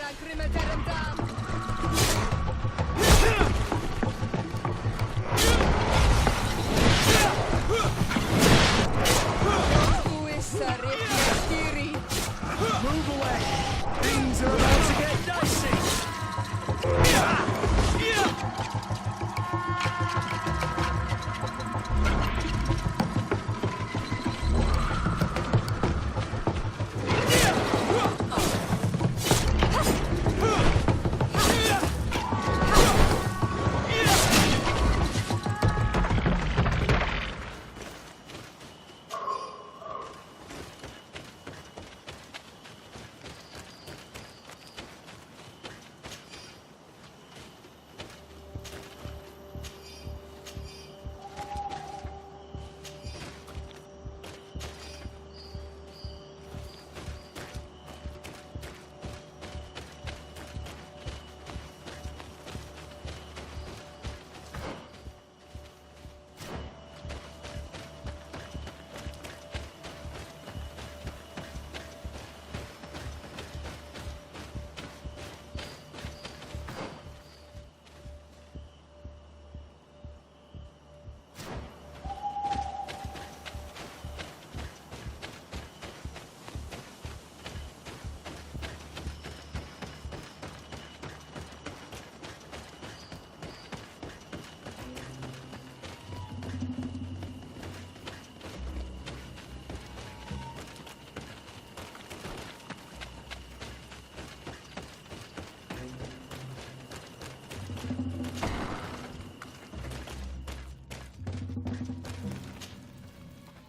lacrime terendam. Move away! Things are about to get dicey!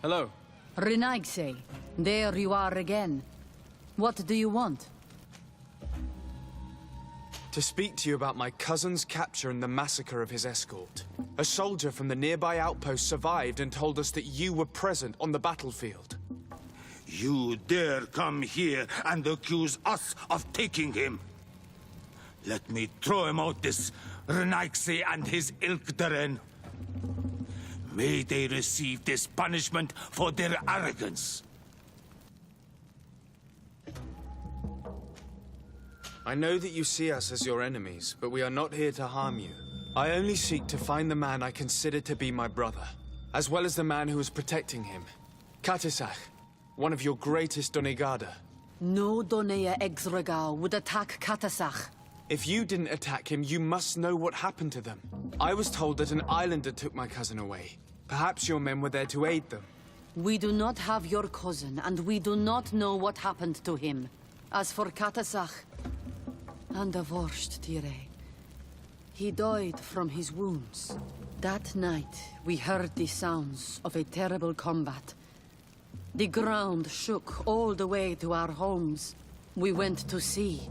Hello. Renaigse, there you are again. What do you want? To speak to you about my cousin's capture and the massacre of his escort. A soldier from the nearby outpost survived and told us that you were present on the battlefield. You dare come here and accuse us of taking him? Let me throw him out this Renaigse and his Ilkderen. May they receive this punishment for their arrogance. I know that you see us as your enemies, but we are not here to harm you. I only seek to find the man I consider to be my brother, as well as the man who is protecting him. Katisach, one of your greatest Donegada. No Donea Exregal would attack Katasach. If you didn't attack him, you must know what happened to them. I was told that an islander took my cousin away. Perhaps your men were there to aid them. We do not have your cousin, and we do not know what happened to him. As for Katasach, and the Vorst, Tire, he died from his wounds. That night, we heard the sounds of a terrible combat. The ground shook all the way to our homes. We went to see,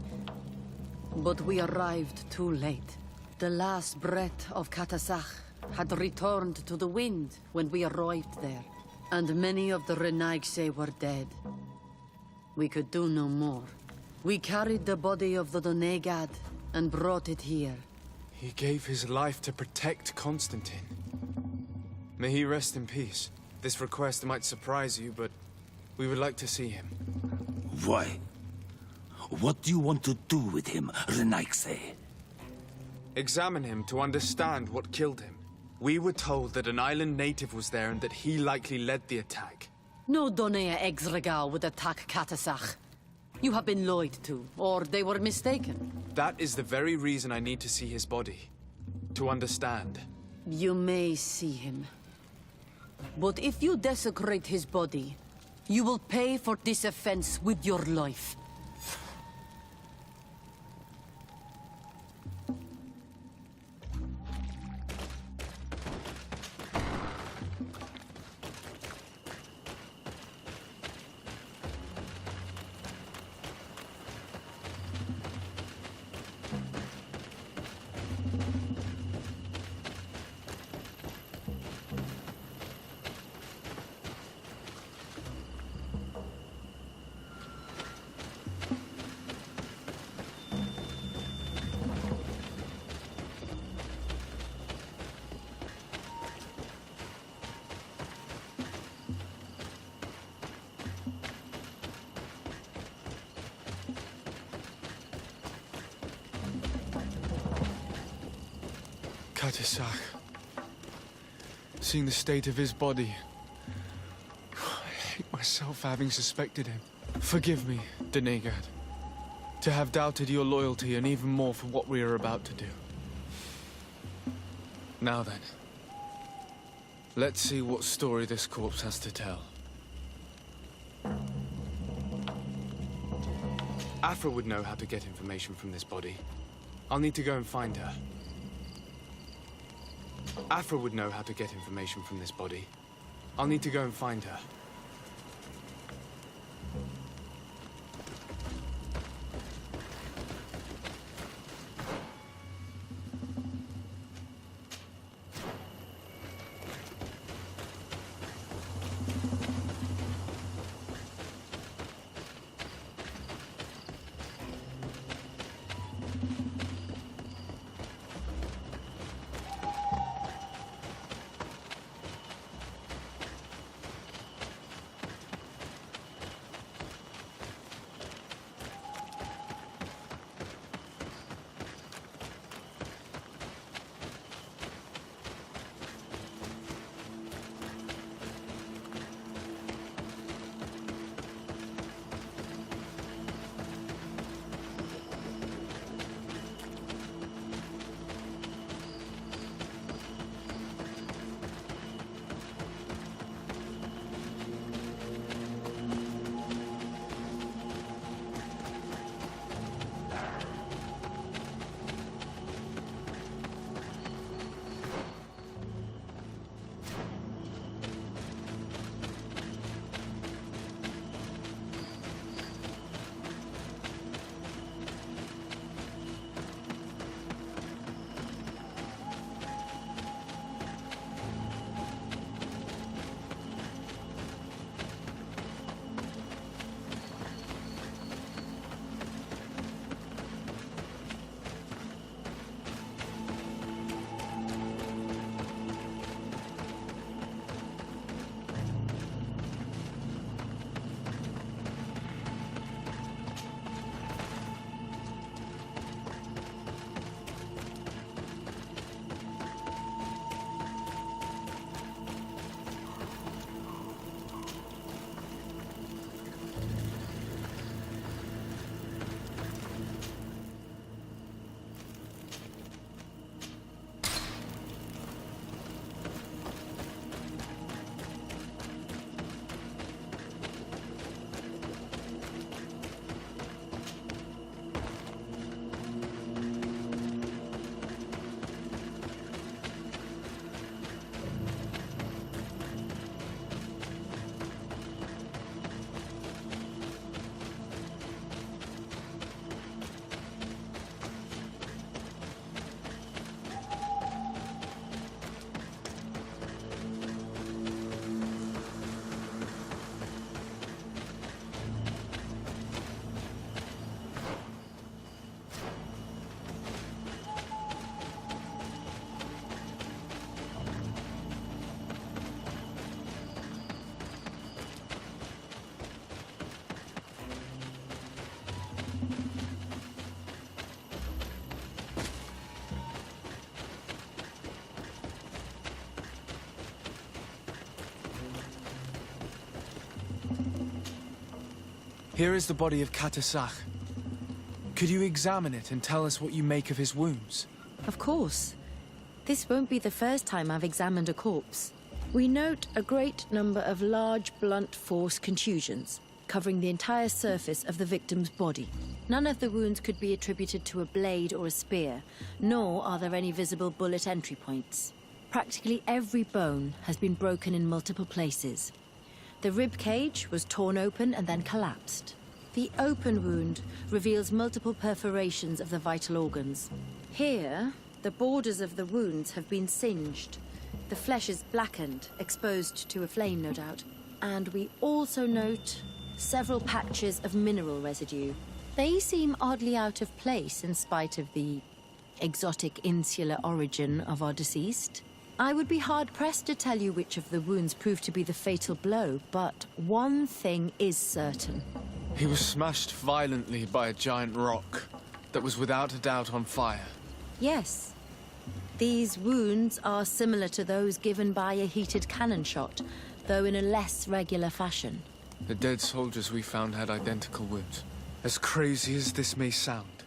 but we arrived too late. The last breath of Katasach had returned to the wind when we arrived there, and many of the Renaigse were dead. We could do no more. We carried the body of the Donegad and brought it here. He gave his life to protect Constantine. May he rest in peace. This request might surprise you, but we would like to see him. Why? What do you want to do with him, Renaigse? Examine him to understand what killed him. We were told that an island native was there and that he likely led the attack. No Donea Exregal would attack Katasach. You have been lied to, or they were mistaken. That is the very reason I need to see his body. To understand. You may see him. But if you desecrate his body, you will pay for this offense with your life. Katisak. Seeing the state of his body, I hate myself for having suspected him. Forgive me, Denegad, to have doubted your loyalty and even more for what we are about to do. Now then, let's see what story this corpse has to tell. Afra would know how to get information from this body. I'll need to go and find her. Afra would know how to get information from this body. I'll need to go and find her. Here is the body of Katisak. Could you examine it and tell us what you make of his wounds? Of course. This won't be the first time I've examined a corpse. We note a great number of large, blunt force contusions, covering the entire surface of the victim's body. None of the wounds could be attributed to a blade or a spear, nor are there any visible bullet entry points. Practically every bone has been broken in multiple places. The rib cage was torn open and then collapsed. The open wound reveals multiple perforations of the vital organs. Here, the borders of the wounds have been singed. The flesh is blackened, exposed to a flame, no doubt. And we also note several patches of mineral residue. They seem oddly out of place in spite of the exotic insular origin of our deceased. I would be hard-pressed to tell you which of the wounds proved to be the fatal blow, but one thing is certain. He was smashed violently by a giant rock that was without a doubt on fire. Yes. These wounds are similar to those given by a heated cannon shot, though in a less regular fashion. The dead soldiers we found had identical wounds. As crazy as this may sound,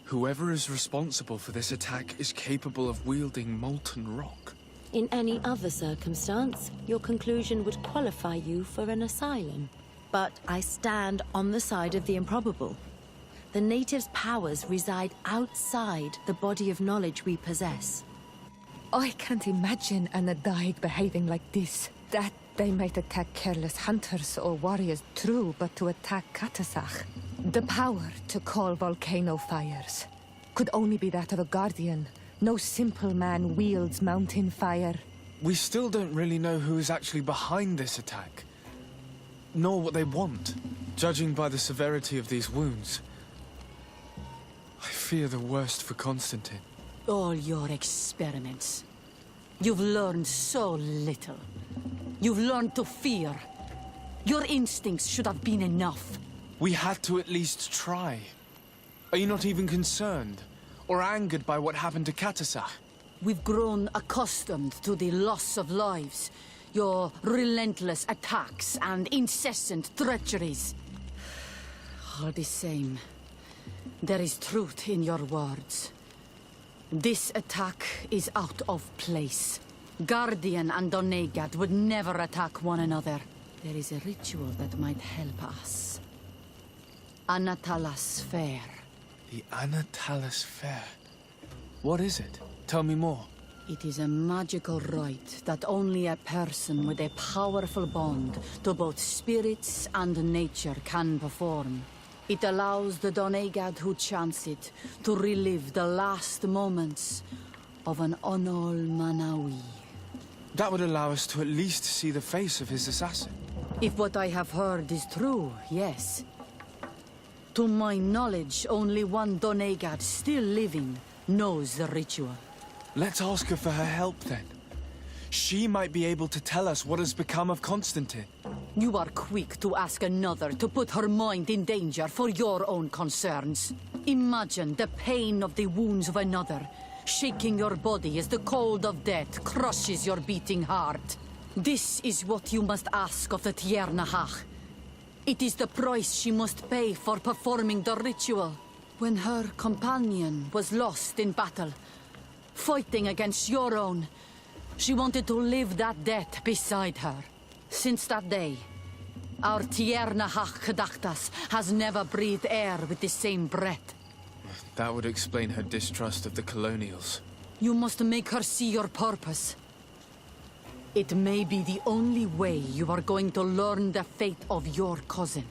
whoever is responsible for this attack is capable of wielding molten rock. In any other circumstance, your conclusion would qualify you for an asylum. But I stand on the side of the improbable. The natives' powers reside outside the body of knowledge we possess. I can't imagine an Adaig behaving like this. That they might attack careless hunters or warriors, true, but to attack Katasach, the power to call volcano fires, could only be that of a guardian. No simple man wields mountain fire. We still don't really know who is actually behind this attack, nor what they want. Judging by the severity of these wounds, I fear the worst for Constantine. All your experiments. You've learned so little. You've learned to fear. Your instincts should have been enough. We had to at least try. Are you not even concerned or angered by what happened to Katasach? We've grown accustomed to the loss of lives, your relentless attacks and incessant treacheries. All the same, there is truth in your words. This attack is out of place. Guardian and Donegad would never attack one another. There is a ritual that might help us. Anatalas Fair. The Anatalas Fair. What is it? Tell me more. It is a magical rite that only a person with a powerful bond to both spirits and nature can perform. It allows the Donegad who chants it to relive the last moments of an Onol Manawi. That would allow us to at least see the face of his assassin. If what I have heard is true, yes. To my knowledge, only one Donegad still living knows the ritual. Let's ask her for her help then. She might be able to tell us what has become of Constantine. You are quick to ask another to put her mind in danger for your own concerns. Imagine the pain of the wounds of another, shaking your body as the cold of death crushes your beating heart. This is what you must ask of the Tiernahach. It is the price she must pay for performing the ritual. When her companion was lost in battle, fighting against your own, she wanted to live that death beside her. Since that day, our Tiernahach Kadachtas has never breathed air with the same breath. That would explain her distrust of the colonials. You must make her see your purpose. It may be the only way you are going to learn the fate of your cousin.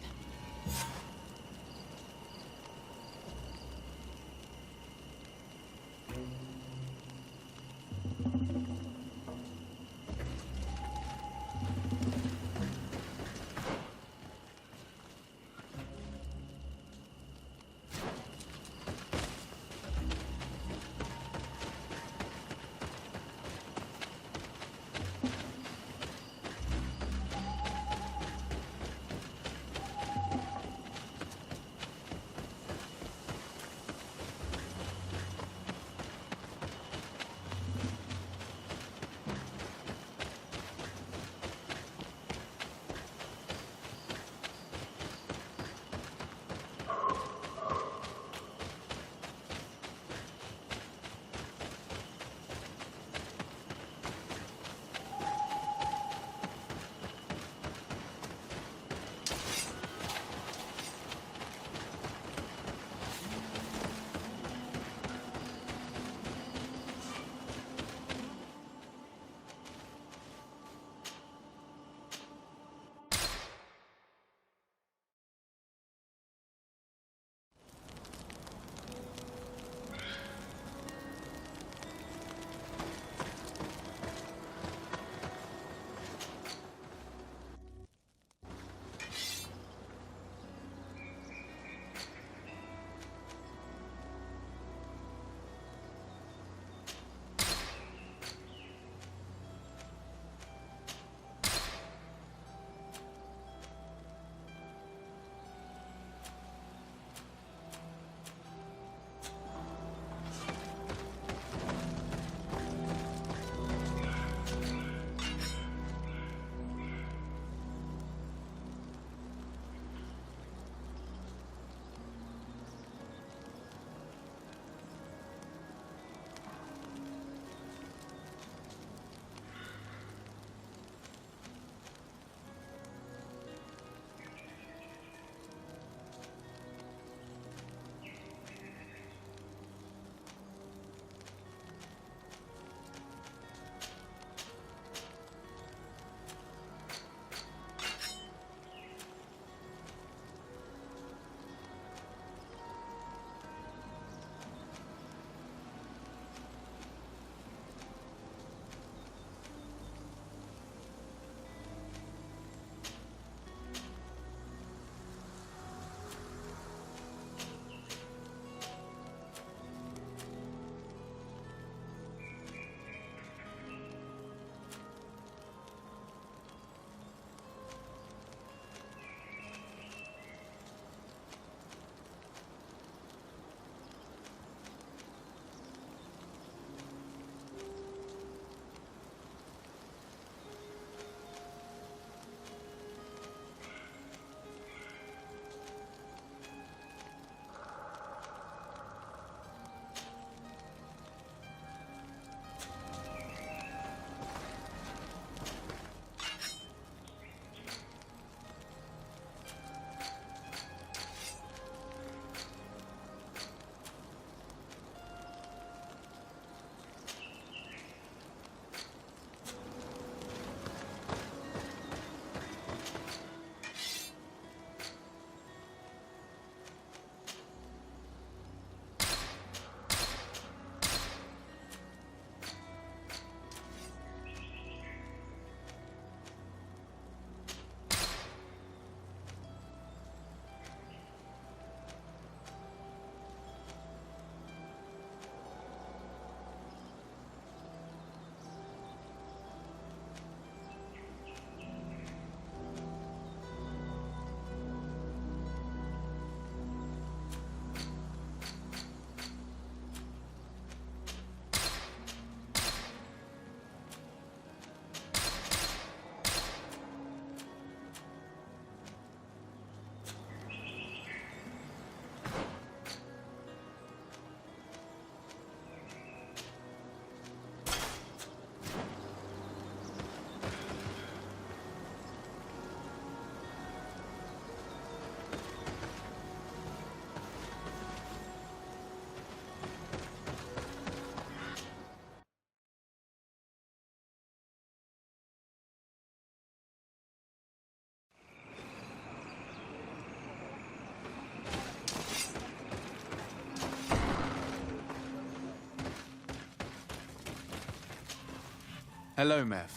Hello, Mev.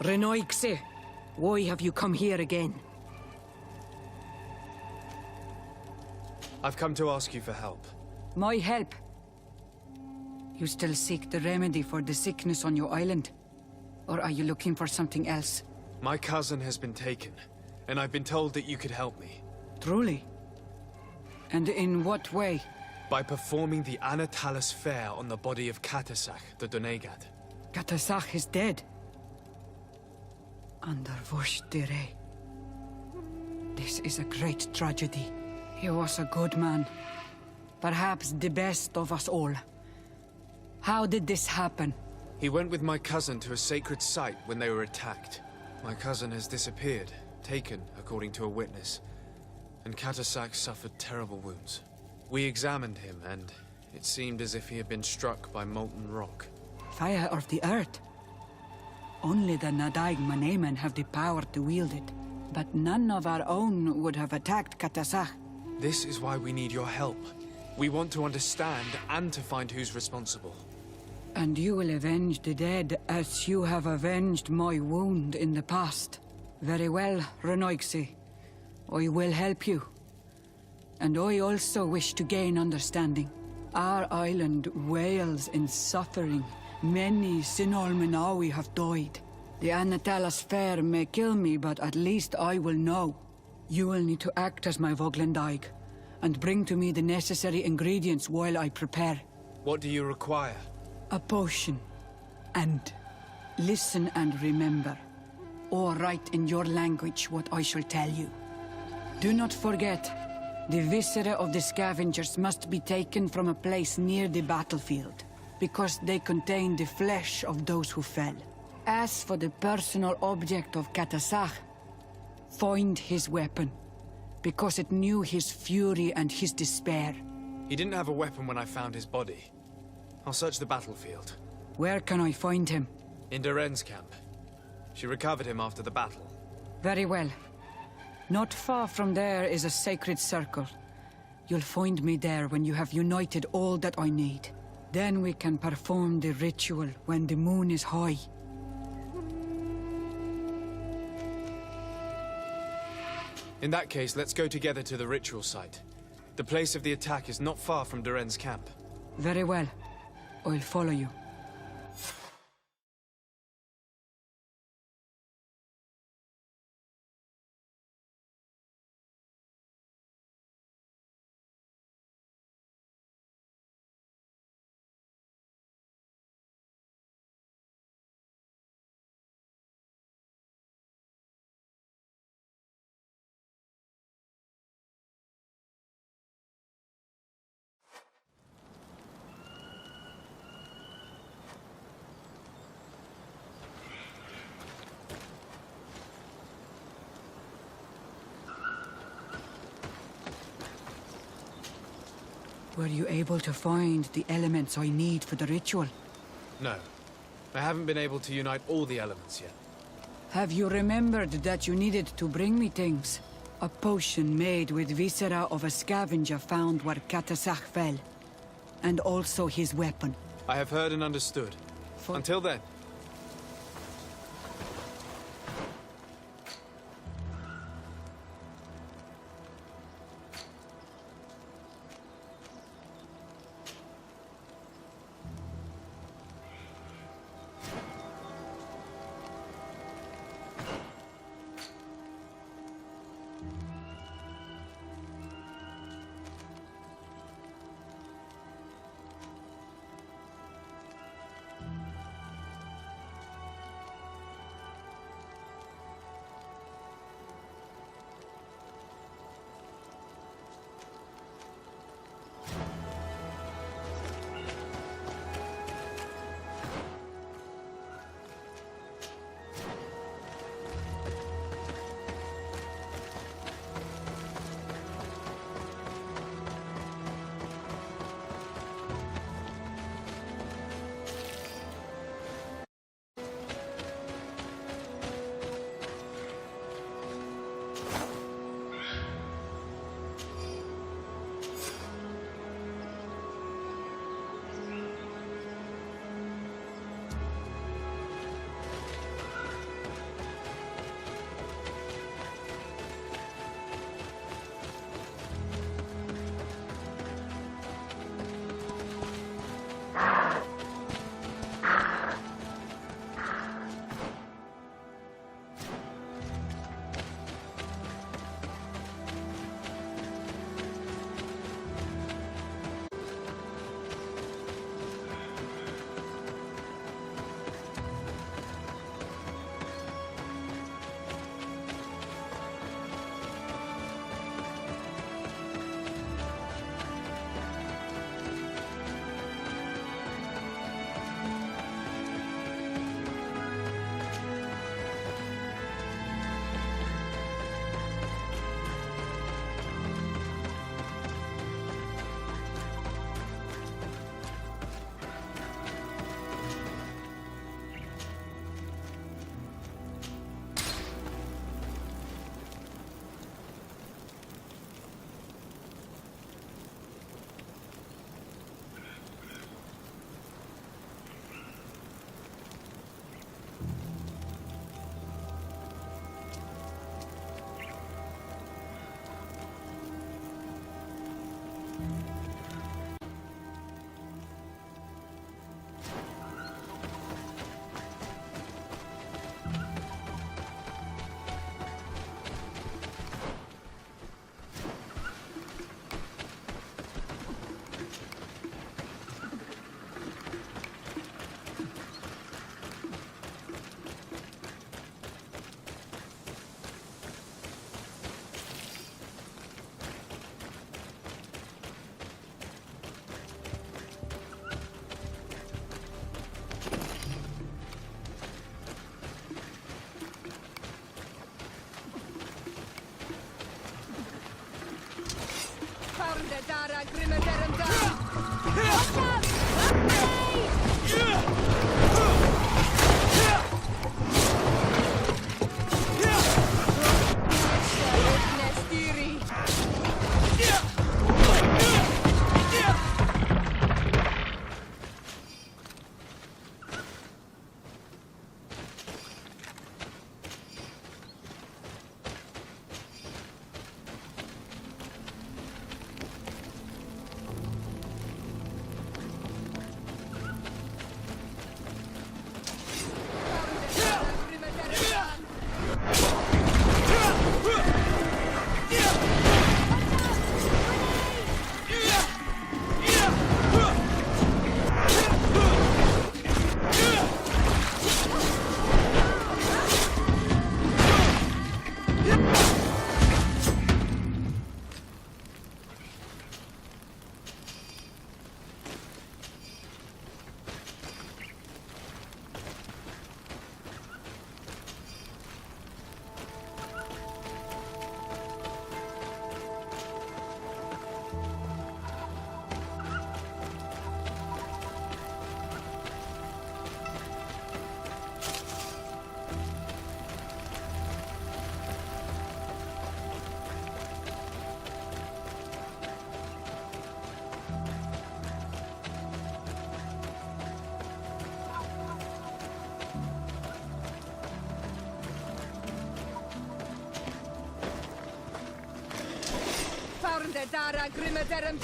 Renoixe, why have you come here again? I've come to ask you for help. My help? You still seek the remedy for the sickness on your island? Or are you looking for something else? My cousin has been taken, and I've been told that you could help me. Truly? And in what way? By performing the Anatalis fair on the body of Katasach, the Donegat. Katasach is dead. Under Voshtire. This is a great tragedy. He was a good man. Perhaps the best of us all. How did this happen? He went with my cousin to a sacred site when they were attacked. My cousin has disappeared, taken, according to a witness. And Katasach suffered terrible wounds. We examined him, and it seemed as if he had been struck by molten rock. Fire of the earth. Only the Nadaig Manemen have the power to wield it. But none of our own would have attacked Katasach. This is why we need your help. We want to understand and to find who's responsible. And you will avenge the dead as you have avenged my wound in the past. Very well, Renoixe. I will help you. And I also wish to gain understanding. Our island wails in suffering. Many Sinolmenawi have died. The Anatalas fair may kill me, but at least I will know. You will need to act as my Voglendaig, and bring to me the necessary ingredients while I prepare. What do you require? A potion. And listen and remember, or write in your language what I shall tell you. Do not forget, the viscera of the scavengers must be taken from a place near the battlefield, because they contain the flesh of those who fell. As for the personal object of Katasach, find his weapon, because it knew his fury and his despair. He didn't have a weapon when I found his body. I'll search the battlefield. Where can I find him? In Doren's camp. She recovered him after the battle. Very well. Not far from there is a sacred circle. You'll find me there when you have united all that I need. Then we can perform the ritual when the moon is high. In that case, let's go together to the ritual site. The place of the attack is not far from Doren's camp. Very well. I'll follow you. Were you able to find the elements I need for the ritual? No. I haven't been able to unite all the elements yet. Have you remembered that you needed to bring me things? A potion made with viscera of a scavenger found where Katasach fell. And also his weapon. I have heard and understood. Until then. Dara Grimadaram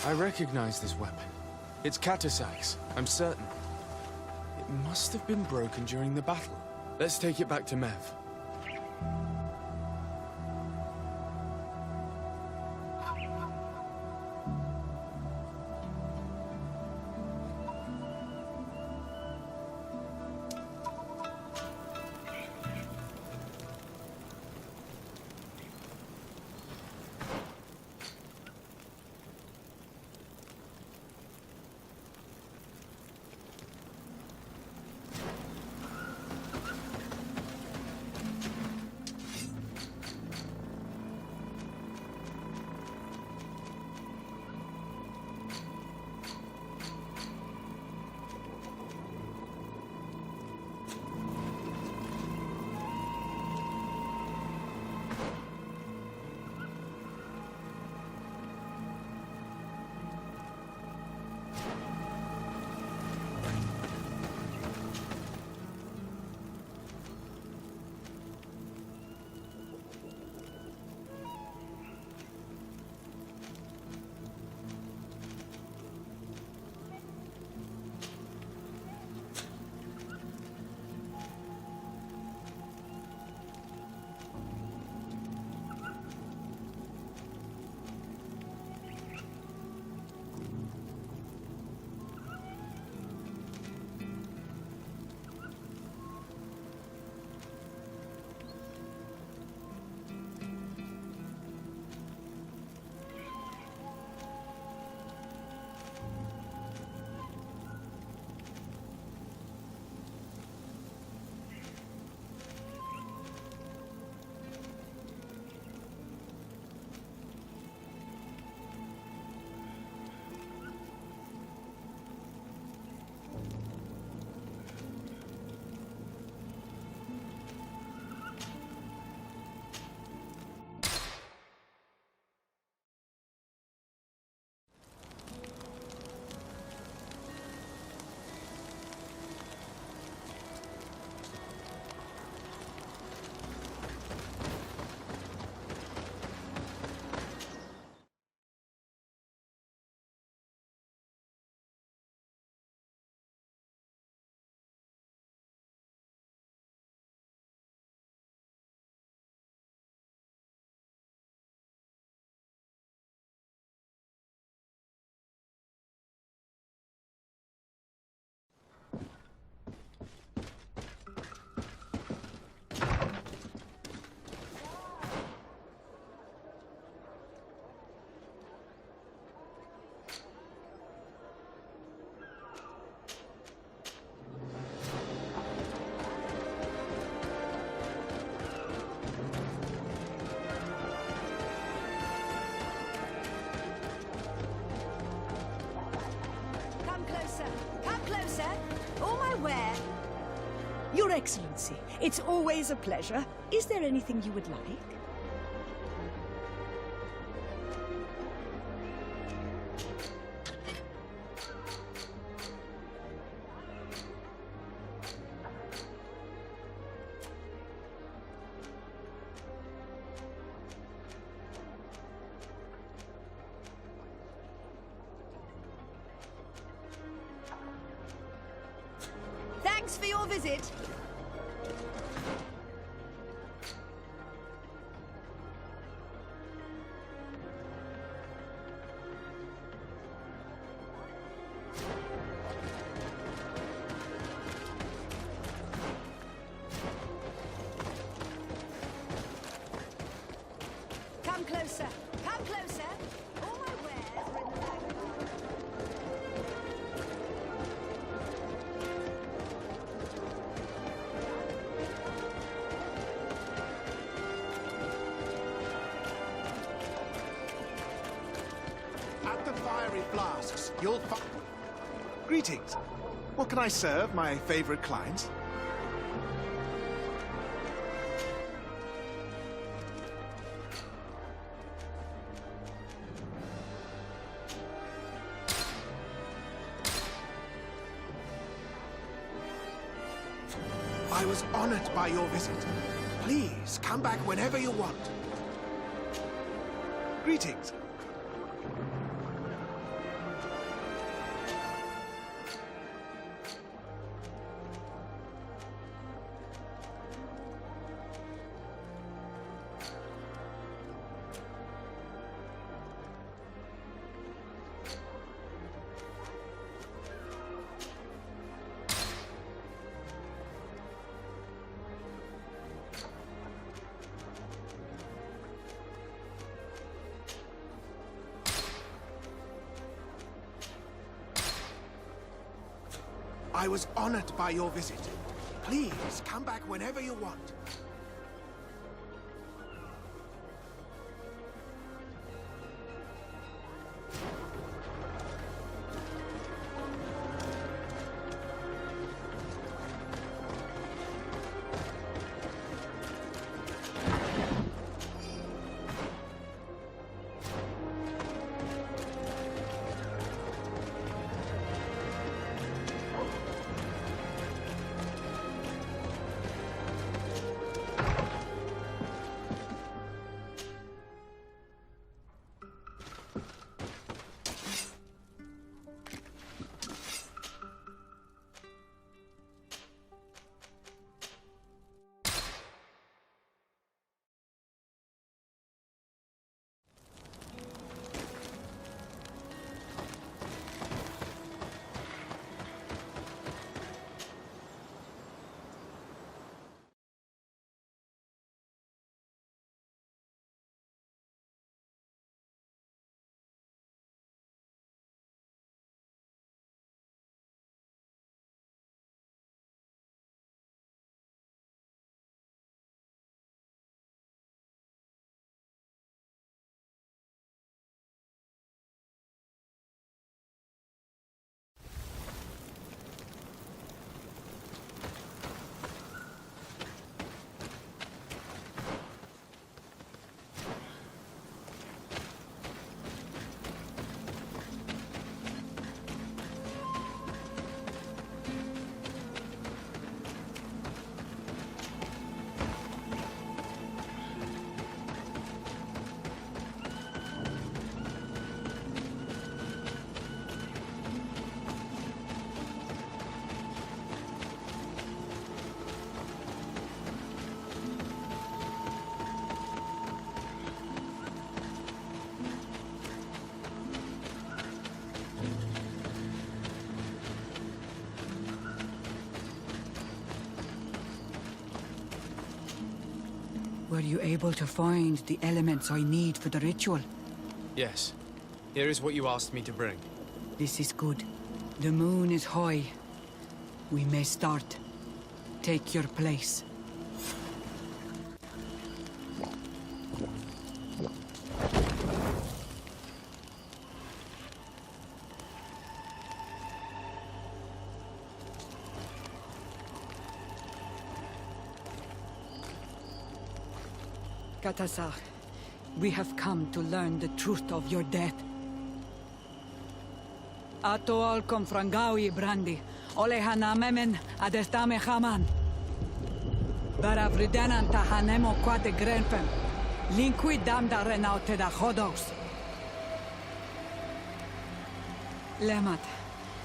I recognize this weapon. It's Catasac's, I'm certain. It must have been broken during the battle. Let's take it back to Mev. Excellency, it's always a pleasure. Is there anything you would like? Thanks for your visit. Come closer. Come closer. All my wares are in the bag of holding. At the fiery flasks, you'll find... Greetings. What can I serve my favorite clients? I was honored by your visit. Please, come back whenever you want. Greetings. I was honored by your visit. Please, come back whenever you want. Were you able to find the elements I need for the ritual? Yes. Here is what you asked me to bring. This is good. The moon is high. We may start. Take your place. Katasach. We have come to learn the truth of your death. Ato al confrangawi brandi, ole hanamemen adestame haman. Baravridenan tahanemo quate grenfem, linqui damda renaute da hodos. Lemat,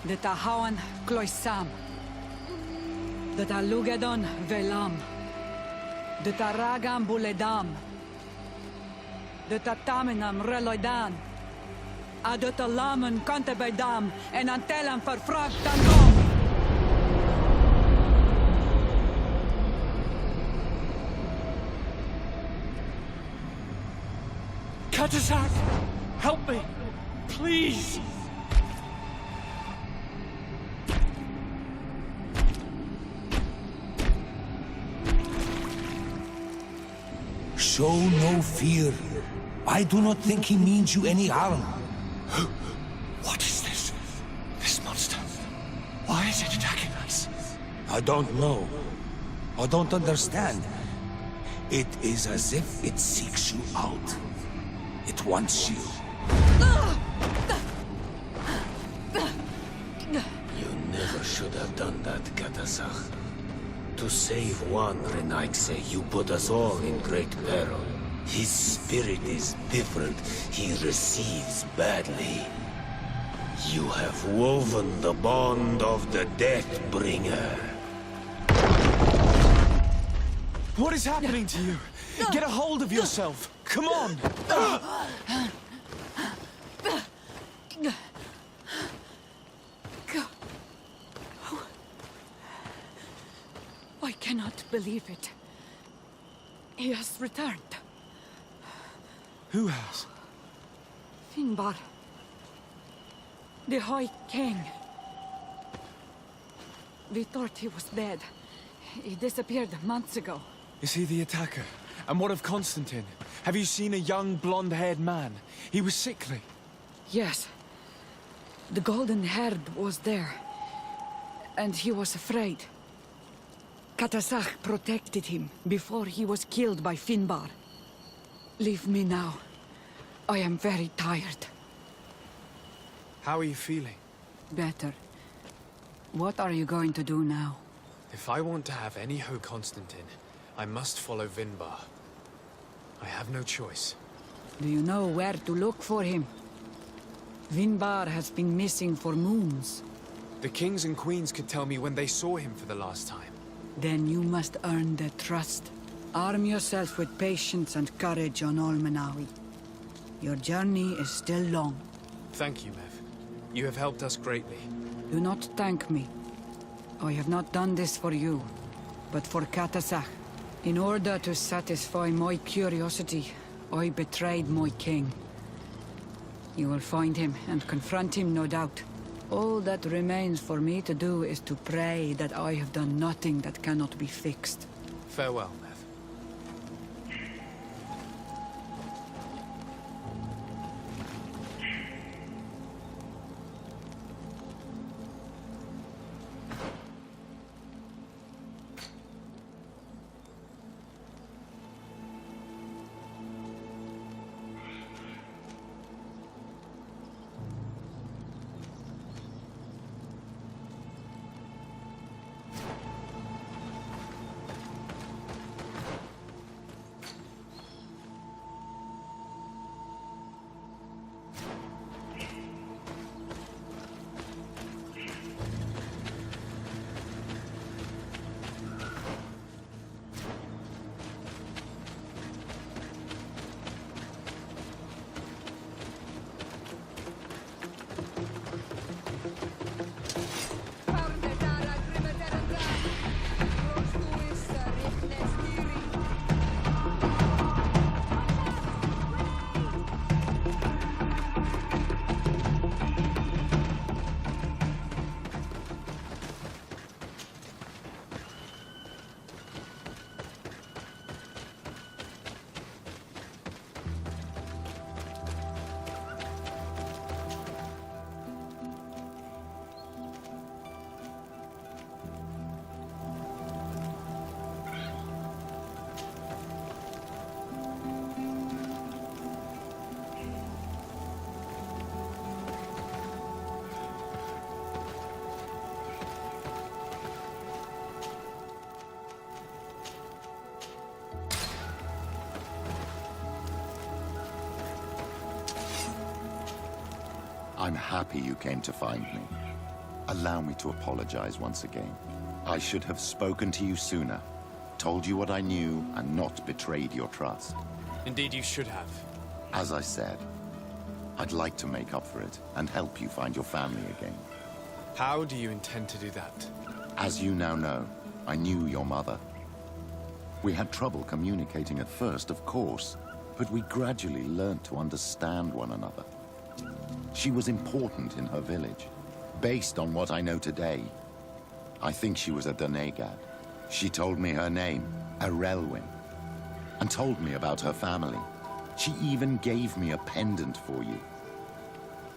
de tahawan kloisam, de talugedon velam, de taragam buledam, de tataminam reloidan, de talamen kantebedam en antelam verfragt tandom. Katasach! Help me! Please! Show no fear. I do not think he means you any harm. What is this? This monster? Why is it attacking us? I don't know. I don't understand. It is as if it seeks you out. It wants you. You never should have done that, Katasach. To save one Renaikse, you put us all in great peril. His spirit is different. He receives badly. You have woven the bond of the Deathbringer. What is happening to you? Get a hold of yourself! Come on! I cannot believe it. He has returned. Who has? Finbar. The High King. We thought he was dead. He disappeared months ago. Is he the attacker? And what of Constantine? Have you seen a young, blonde-haired man? He was sickly. Yes. The golden-haired was there. And he was afraid. Katasach protected him before he was killed by Finbar. Leave me now. I am very tired. How are you feeling? Better. What are you going to do now? If I want to have any hope, Constantine, I must follow Vinbar. I have no choice. Do you know where to look for him? Vinbar has been missing for moons. The kings and queens could tell me when they saw him for the last time. Then you must earn their trust. Arm yourself with patience and courage on Olmenawi. Your journey is still long. Thank you, Mev. You have helped us greatly. Do not thank me. I have not done this for you, but for Katasach. In order to satisfy my curiosity, I betrayed my king. You will find him and confront him, no doubt. All that remains for me to do is to pray that I have done nothing that cannot be fixed. Farewell, Mev. I'm happy you came to find me. Allow me to apologize once again. I should have spoken to you sooner, told you what I knew, and not betrayed your trust. Indeed, you should have. As I said, I'd like to make up for it and help you find your family again. How do you intend to do that? As you now know, I knew your mother. We had trouble communicating at first, of course, but we gradually learned to understand one another. She was important in her village. Based on what I know today, I think she was a Donegad. She told me her name, Arelwin, and told me about her family. She even gave me a pendant for you.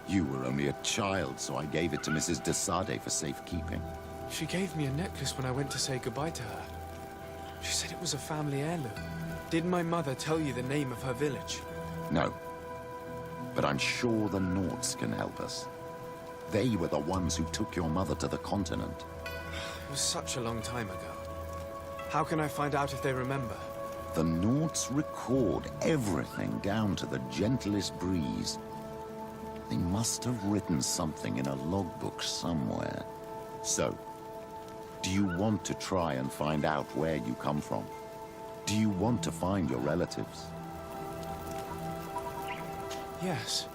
You were only a child, so I gave it to Mrs. de Sade for safekeeping. She gave me a necklace when I went to say goodbye to her. She said it was a family heirloom. Did my mother tell you the name of her village? No. But I'm sure the Nords can help us. They were the ones who took your mother to the continent. It was such a long time ago. How can I find out if they remember? The Nords record everything down to the gentlest breeze. They must have written something in a logbook somewhere. So, do you want to try and find out where you come from? Do you want to find your relatives? Yes.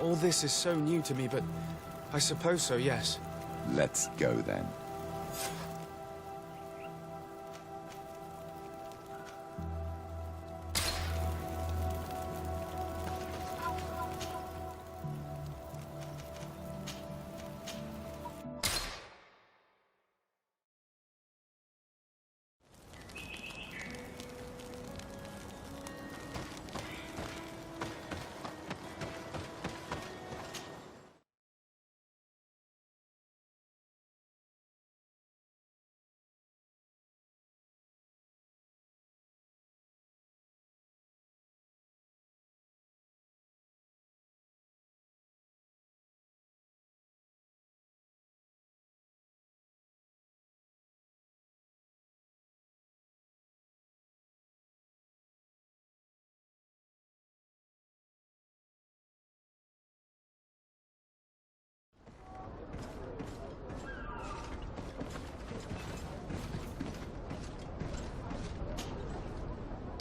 All this is so new to me, but I suppose so, yes. Let's go then.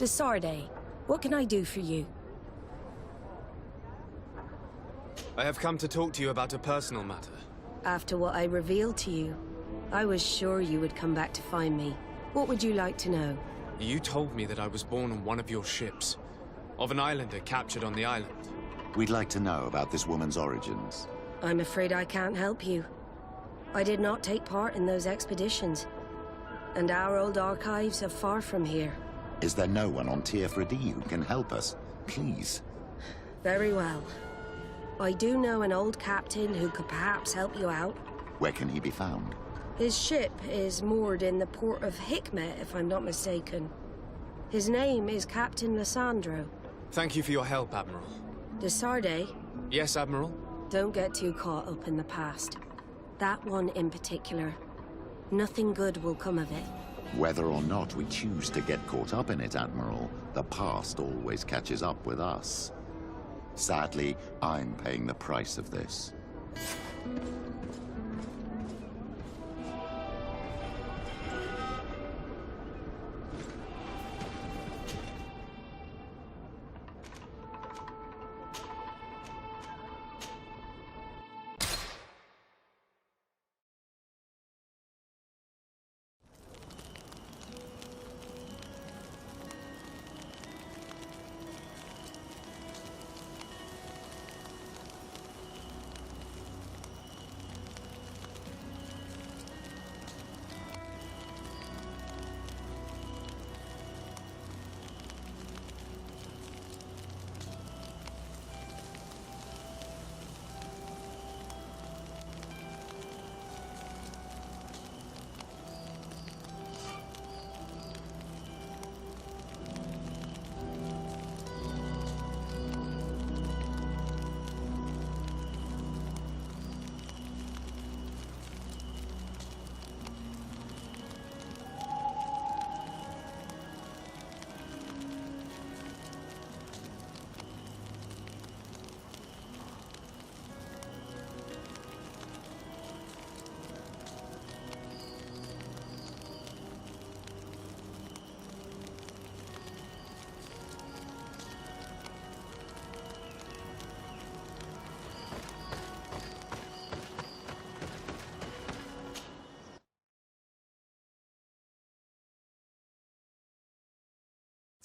De Sade, what can I do for you? I have come to talk to you about a personal matter. After what I revealed to you, I was sure you would come back to find me. What would you like to know? You told me that I was born on one of your ships, of an islander captured on the island. We'd like to know about this woman's origins. I'm afraid I can't help you. I did not take part in those expeditions, and our old archives are far from here. Is there no one on Tier 3D who can help us? Please. Very well. I do know an old captain who could perhaps help you out. Where can he be found? His ship is moored in the port of Hikmet, if I'm not mistaken. His name is Captain Lissandro. Thank you for your help, Admiral. De Sade? Yes, Admiral? Don't get too caught up in the past. That one in particular. Nothing good will come of it. Whether or not we choose to get caught up in it, Admiral, the past always catches up with us. Sadly, I'm paying the price of this.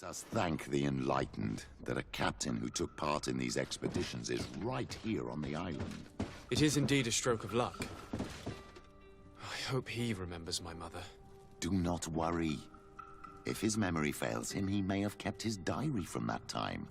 Us thank the enlightened that a captain who took part in these expeditions is right here on the island. It is indeed a stroke of luck. I hope he remembers my mother. Do not worry. If his memory fails him, he may have kept his diary from that time.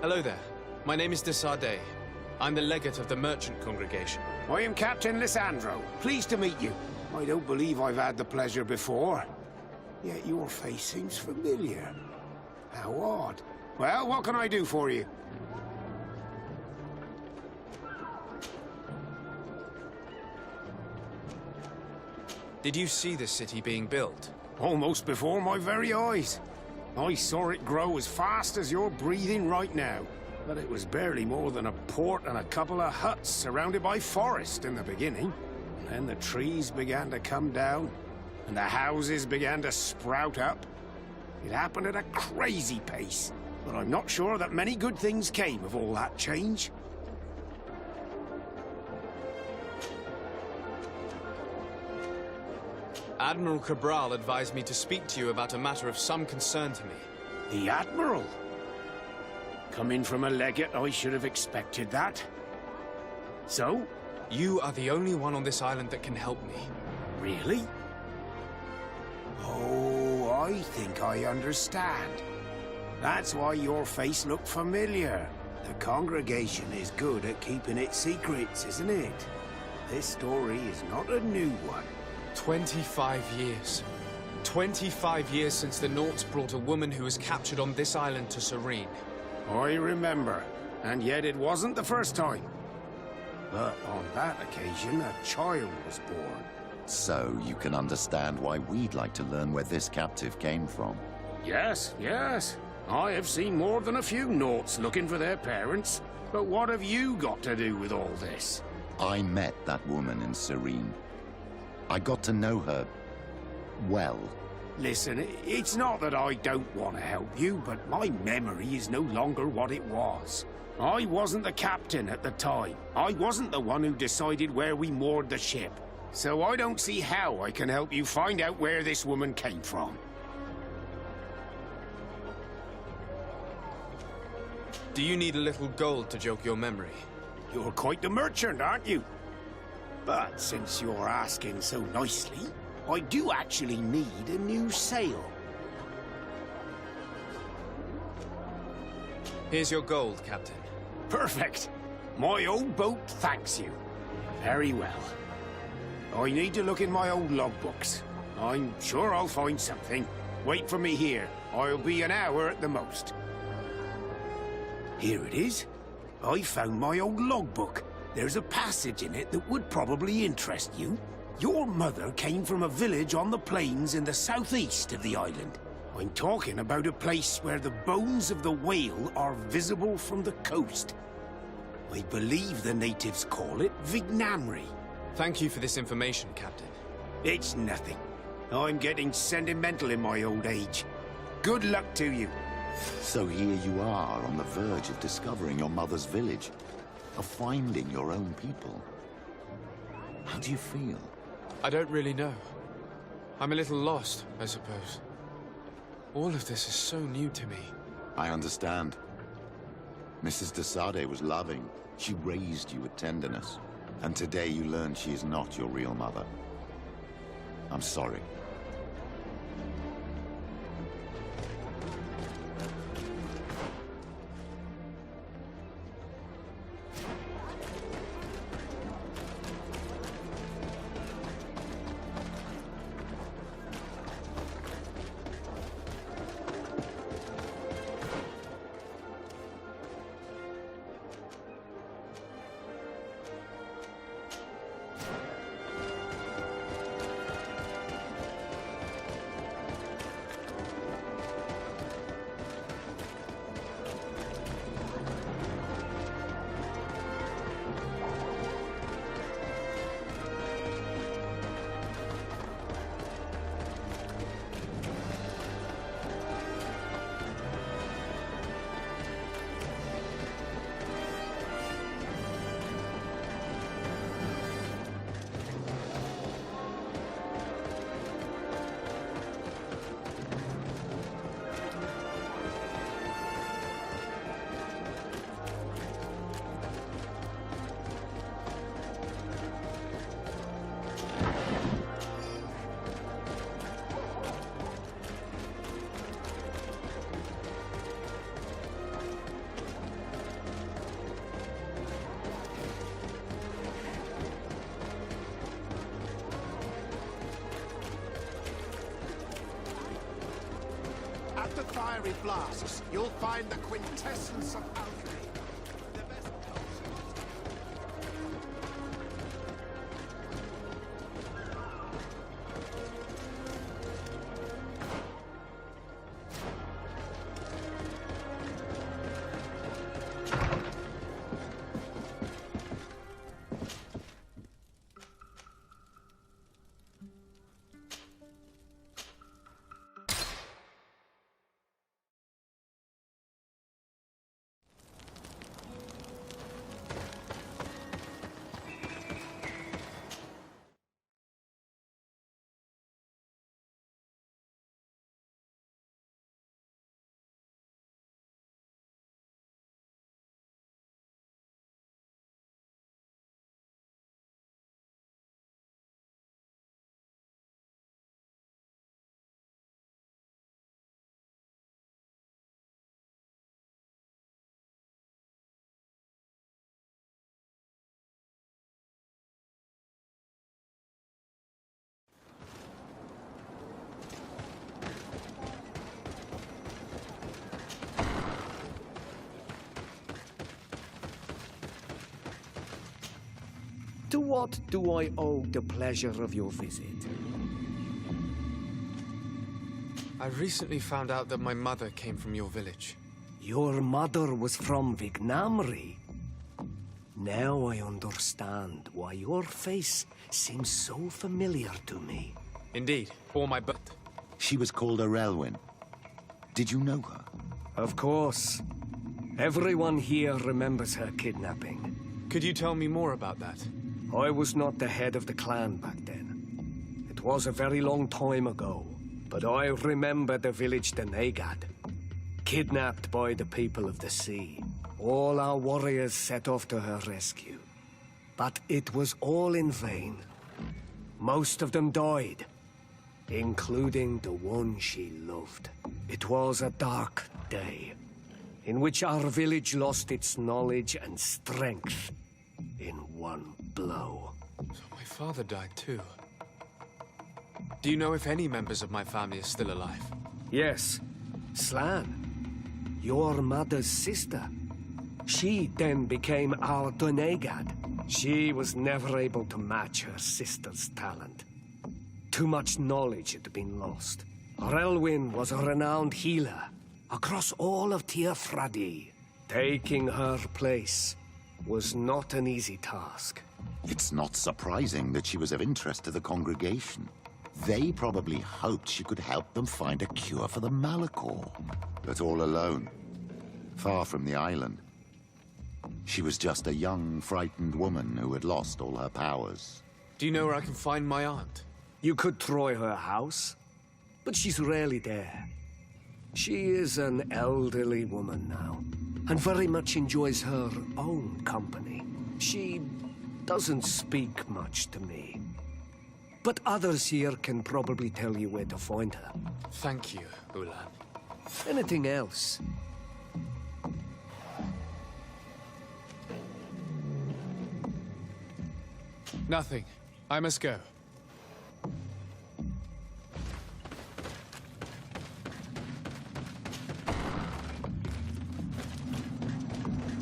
Hello there. My name is de Sardet. I'm the legate of the merchant congregation. I am Captain Lissandro. Pleased to meet you. I don't believe I've had the pleasure before. Yet your face seems familiar. How odd. Well, what can I do for you? Did you see this city being built? Almost before my very eyes. I saw it grow as fast as you're breathing right now. But it was barely more than a port and a couple of huts surrounded by forest in the beginning. And then the trees began to come down, and the houses began to sprout up. It happened at a crazy pace, but I'm not sure that many good things came of all that change. Admiral Cabral advised me to speak to you about a matter of some concern to me. The Admiral? Coming from a legate, I should have expected that. So? You are the only one on this island that can help me. Really? Oh, I think I understand. That's why your face looked familiar. The congregation is good at keeping its secrets, isn't it? This story is not a new one. 25 years. 25 years since the Nauts brought a woman who was captured on this island to Serene. I remember, and yet it wasn't the first time. But on that occasion, a child was born. So you can understand why we'd like to learn where this captive came from. Yes, yes. I have seen more than a few Nauts looking for their parents. But what have you got to do with all this? I met that woman in Serene. I got to know her well. Listen, it's not that I don't want to help you, but my memory is no longer what it was. I wasn't the captain at the time. I wasn't the one who decided where we moored the ship. So I don't see how I can help you find out where this woman came from. Do you need a little gold to jog your memory? You're quite the merchant, aren't you? But since you're asking so nicely, I do actually need a new sail. Here's your gold, Captain. Perfect. My old boat thanks you. Very well. I need to look in my old logbooks. I'm sure I'll find something. Wait for me here. I'll be an hour at the most. Here it is. I found my old logbook. There's a passage in it that would probably interest you. Your mother came from a village on the plains in the southeast of the island. I'm talking about a place where the bones of the whale are visible from the coast. I believe the natives call it Vignamri. Thank you for this information, Captain. It's nothing. I'm getting sentimental in my old age. Good luck to you. So here you are on the verge of discovering your mother's village, of finding your own people. How do you feel? I don't really know. I'm a little lost, I suppose. All of this is so new to me. I understand. Mrs. de Sade was loving. She raised you with tenderness. And today you learn she is not your real mother. I'm sorry. At the fiery blasts, you'll find the quintessence of alchemy. The best To what do I owe the pleasure of your visit? I recently found out that my mother came from your village. Your mother was from Vignamri. Now I understand why your face seems so familiar to me. Indeed, bore my birth. She was called Arelwyn. Did you know her? Of course. Everyone here remembers her kidnapping. Could you tell me more about that? I was not the head of the clan back then. It was a very long time ago, but I remember the village de Negad. Kidnapped by the people of the sea. All our warriors set off to her rescue. But it was all in vain. Most of them died, including the one she loved. It was a dark day, in which our village lost its knowledge and strength in one blow. So my father died too. Do you know if any members of my family are still alive? Yes. Slan, your mother's sister. She then became our Donegad. She was never able to match her sister's talent. Too much knowledge had been lost. Relwyn was a renowned healer across all of Tearfradi. Taking her place was not an easy task. It's not surprising that she was of interest to the congregation. They probably hoped she could help them find a cure for the Malachor. But all alone, far from the island. She was just a young, frightened woman who had lost all her powers. Do you know where I can find my aunt? You could try her house, but she's rarely there. She is an elderly woman now, and very much enjoys her own company. She doesn't speak much to me. But others here can probably tell you where to find her. Thank you, Ulan. Anything else? Nothing. I must go.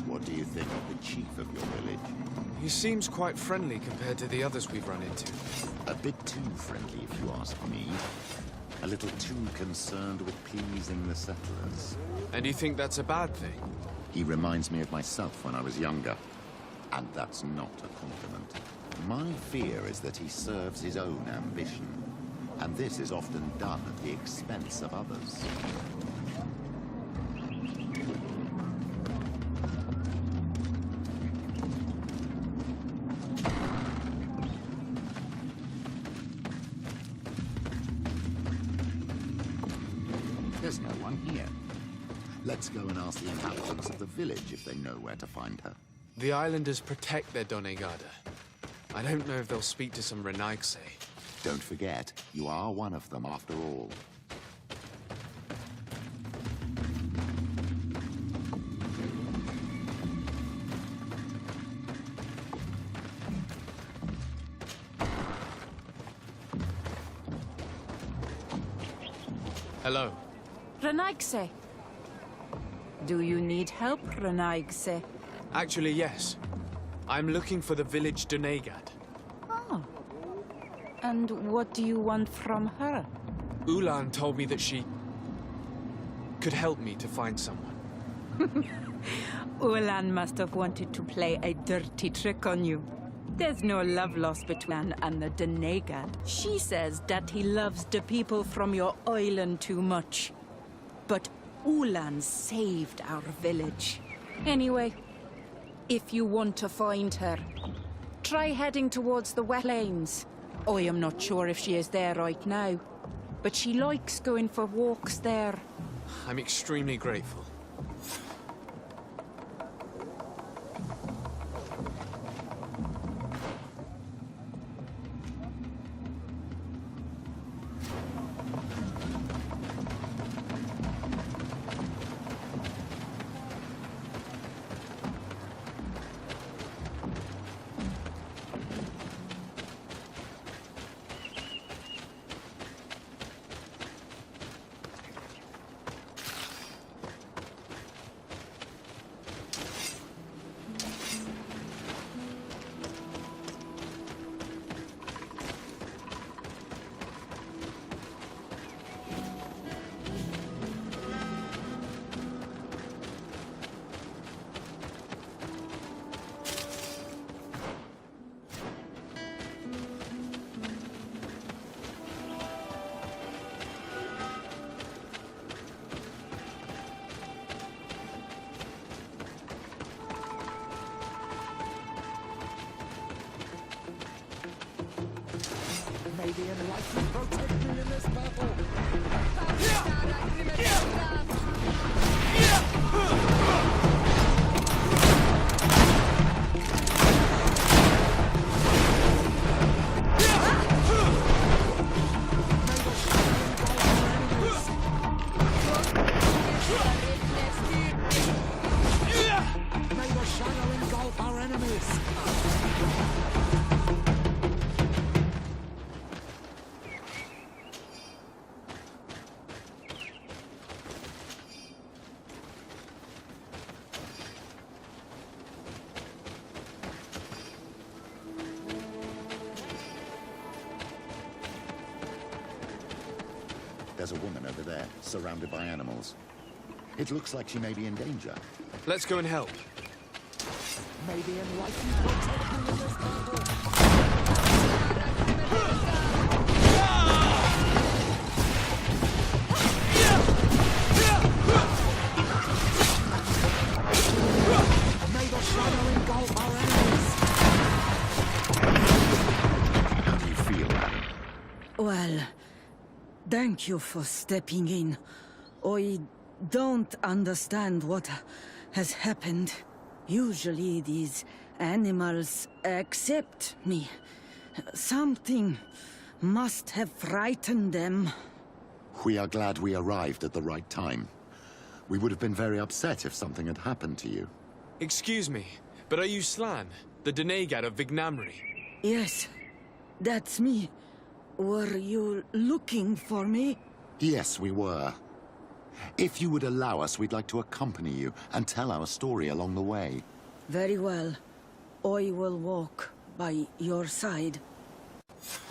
What do you think of the chief of your village? He seems quite friendly compared to the others we've run into. A bit too friendly, if you ask me. A little too concerned with pleasing the settlers. And you think that's a bad thing? He reminds me of myself when I was younger. And that's not a compliment. My fear is that he serves his own ambition. And this is often done at the expense of others. There's no one here. Let's go and ask the inhabitants of the village if they know where to find her. The islanders protect their Donegada. I don't know if they'll speak to some Renaigse. Don't forget, you are one of them after all. Hello. Renaigse. Do you need help, Renaigse? Actually, yes. I'm looking for the village Donegad. Oh. And what do you want from her? Ulan told me that she could help me to find someone. Ulan must have wanted to play a dirty trick on you. There's no love lost between Ulan and the Donegad. She says that he loves the people from your island too much. But Ulan saved our village. Anyway, if you want to find her, try heading towards the wetlands. I am not sure if she is there right now, but she likes going for walks there. I'm extremely grateful. May the enlightened protect me in this battle. May the shadow engulf our enemies. There's a woman over there, surrounded by animals. It looks like she may be in danger. Let's go and help. Maybe enlightened protect me in this battle. May the shadow engulf our enemies. How do you feel, Adam? Well, thank you for stepping in. I don't understand what has happened. Usually these animals accept me. Something must have frightened them. We are glad we arrived at the right time. We would have been very upset if something had happened to you. Excuse me, but are you Slan, the Denegad of Vignamri? Yes, that's me. Were you looking for me? Yes, we were. If you would allow us, we'd like to accompany you and tell our story along the way. Very well. I will walk by your side.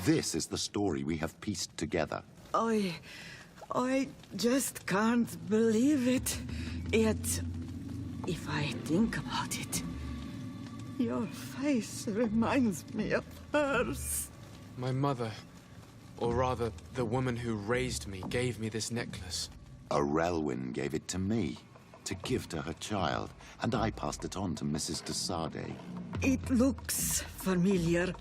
This is the story we have pieced together. I just can't believe it. Yet, if I think about it, your face reminds me of hers. My mother, or rather, the woman who raised me, gave me this necklace. Arelwyn gave it to me, to give to her child, and I passed it on to Mrs. de Sade. It looks familiar.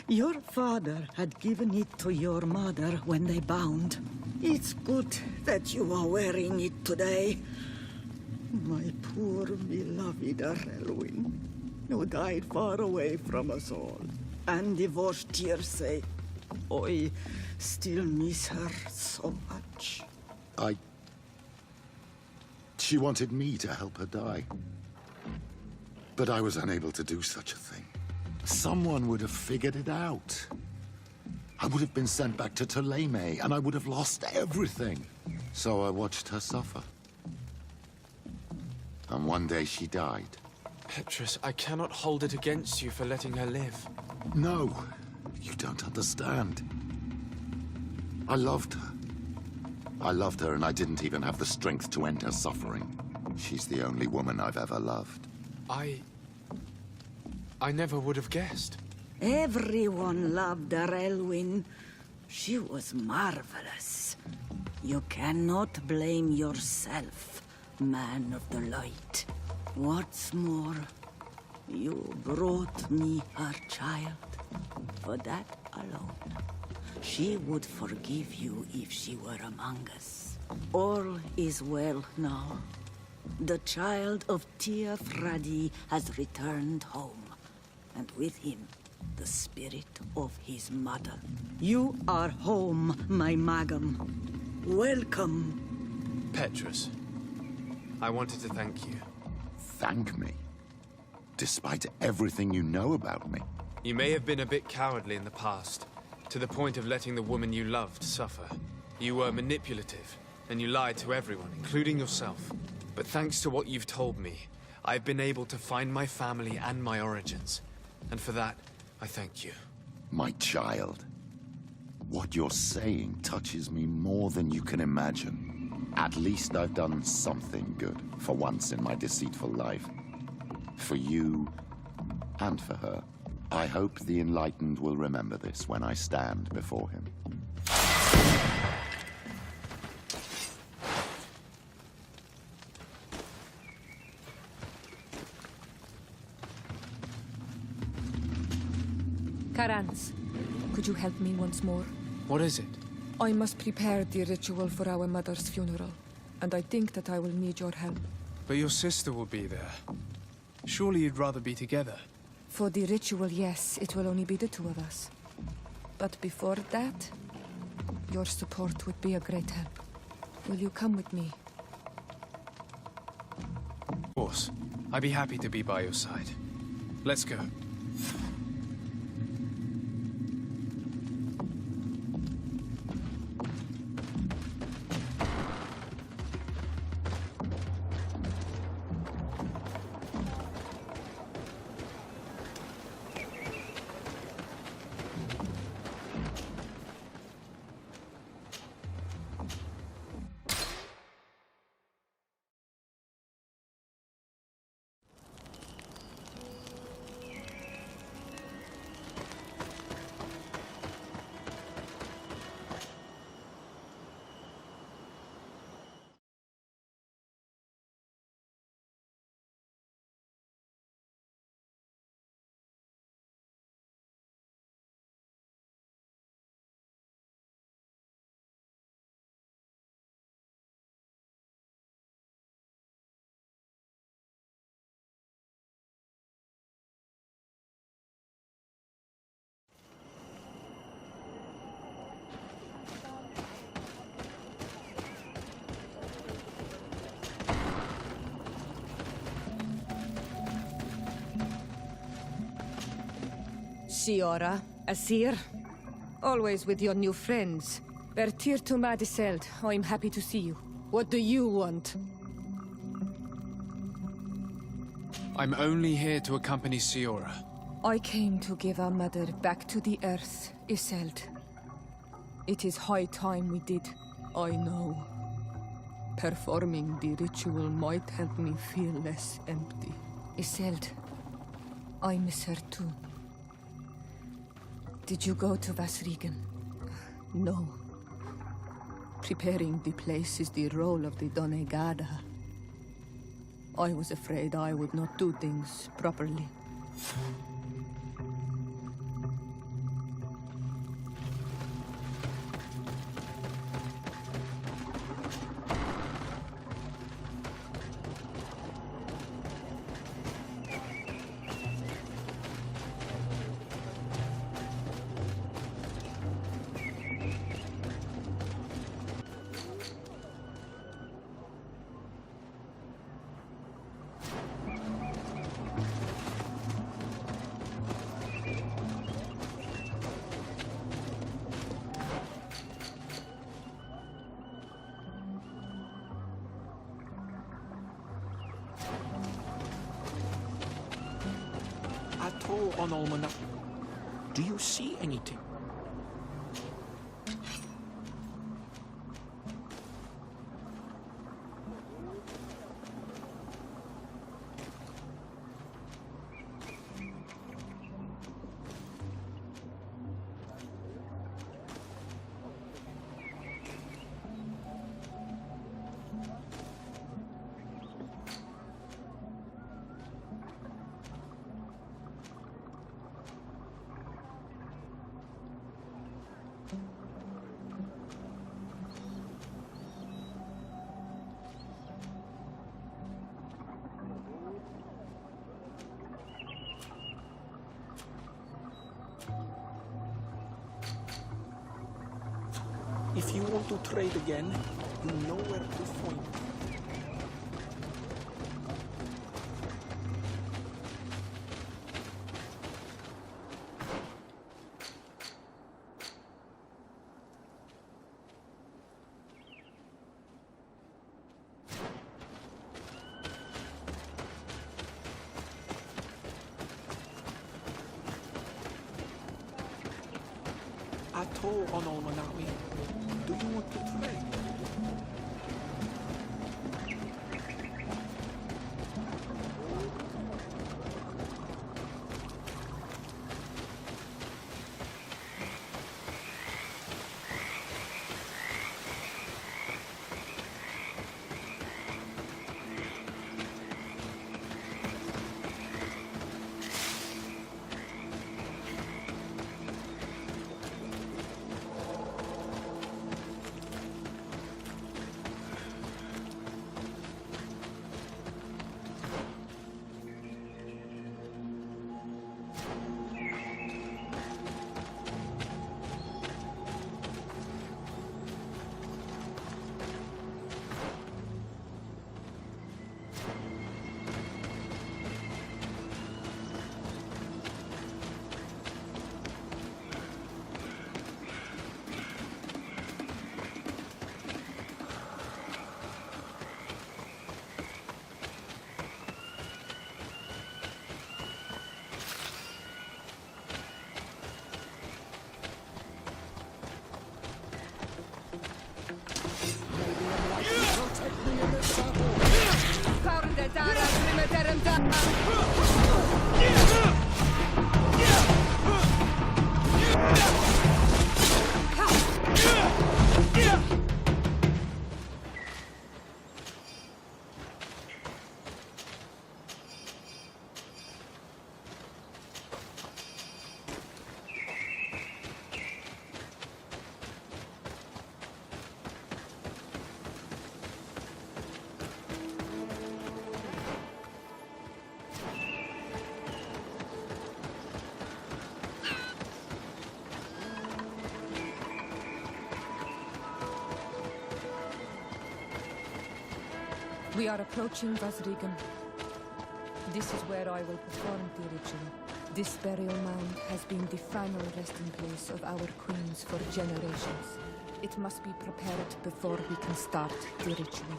Your father had given it to your mother when they bound. It's good that you are wearing it today. My poor beloved Arelwyn, who died far away from us all, and divorced Tirce. I still miss her so much. She wanted me to help her die. But I was unable to do such a thing. Someone would have figured it out. I would have been sent back to Ptolemy, and I would have lost everything. So I watched her suffer. And one day she died. Petrus, I cannot hold it against you for letting her live. No, you don't understand. I loved her. I loved her, and I didn't even have the strength to end her suffering. She's the only woman I've ever loved. I never would have guessed. Everyone loved Arelwyn. She was marvelous. You cannot blame yourself, man of the light. What's more, you brought me her child. For that alone, she would forgive you if she were among us. All is well now. The child of Tia Fradi has returned home, and with him, the spirit of his mother. You are home, my Magam. Welcome. Petrus, I wanted to thank you. Thank me? Despite everything you know about me? You may have been a bit cowardly in the past, to the point of letting the woman you loved suffer. You were manipulative, and you lied to everyone, including yourself. But thanks to what you've told me, I've been able to find my family and my origins. And for that, I thank you. My child. What you're saying touches me more than you can imagine. At least I've done something good, for once in my deceitful life. For you, and for her. I hope the Enlightened will remember this when I stand before him. Karans, could you help me once more? What is it? I must prepare the ritual for our mother's funeral, and I think that I will need your help. But your sister will be there. Surely you'd rather be together. For the ritual, yes, it will only be the two of us. But before that, your support would be a great help. Will you come with me? Of course. I'd be happy to be by your side. Let's go. Siora, Asir. Always with your new friends. Bertir to Madiseld, I'm happy to see you. What do you want? I'm only here to accompany Siora. I came to give our mother back to the earth, Iseld. It is high time we did, I know. Performing the ritual might help me feel less empty. Iseld, I miss her too. Did you go to Vasrigan? No. Preparing the place is the role of the Donegada. I was afraid I would not do things properly. On Almanac. Do you see anything? If you want to trade again, you know where to find me. Ato on Almanawi. Do you want to trade? We are approaching Vasrigan. This is where I will perform the ritual. This burial mound has been the final resting place of our queens for generations. It must be prepared before we can start the ritual.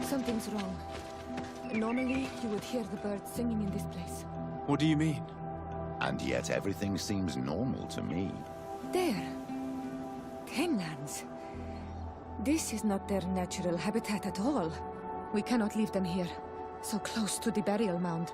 Something's wrong. Normally, you would hear the birds singing in this place. What do you mean? And yet everything seems normal to me. There. Tamelands. This is not their natural habitat at all. We cannot leave them here, so close to the burial mound.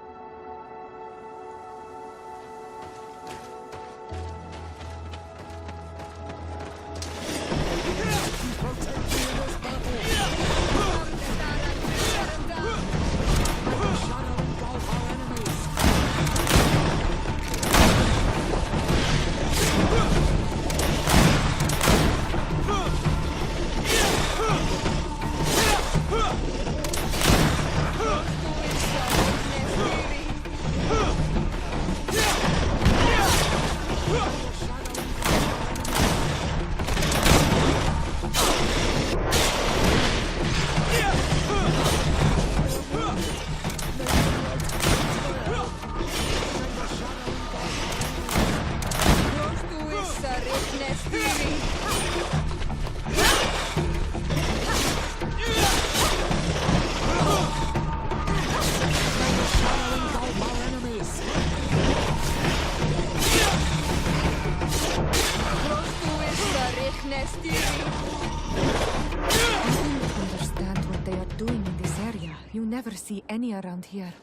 See any around here.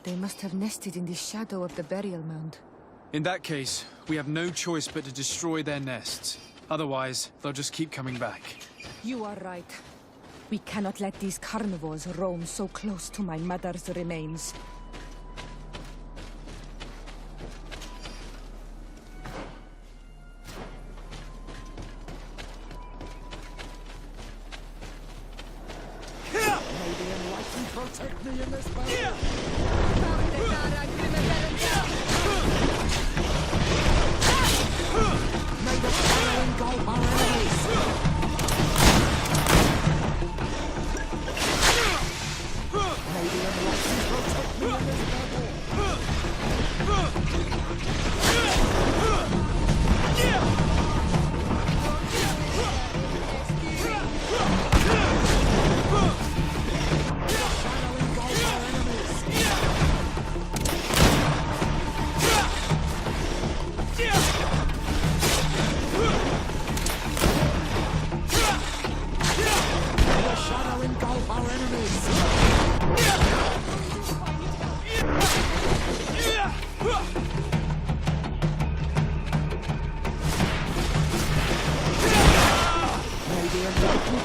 They must have nested in the shadow of the burial mound. In that case, we have no choice but to destroy their nests. Otherwise, they'll just keep coming back. You are right. We cannot let these carnivores roam so close to my mother's remains. Protect me in this battle! May the fire engulf our enemies! May the enlightened protect me in this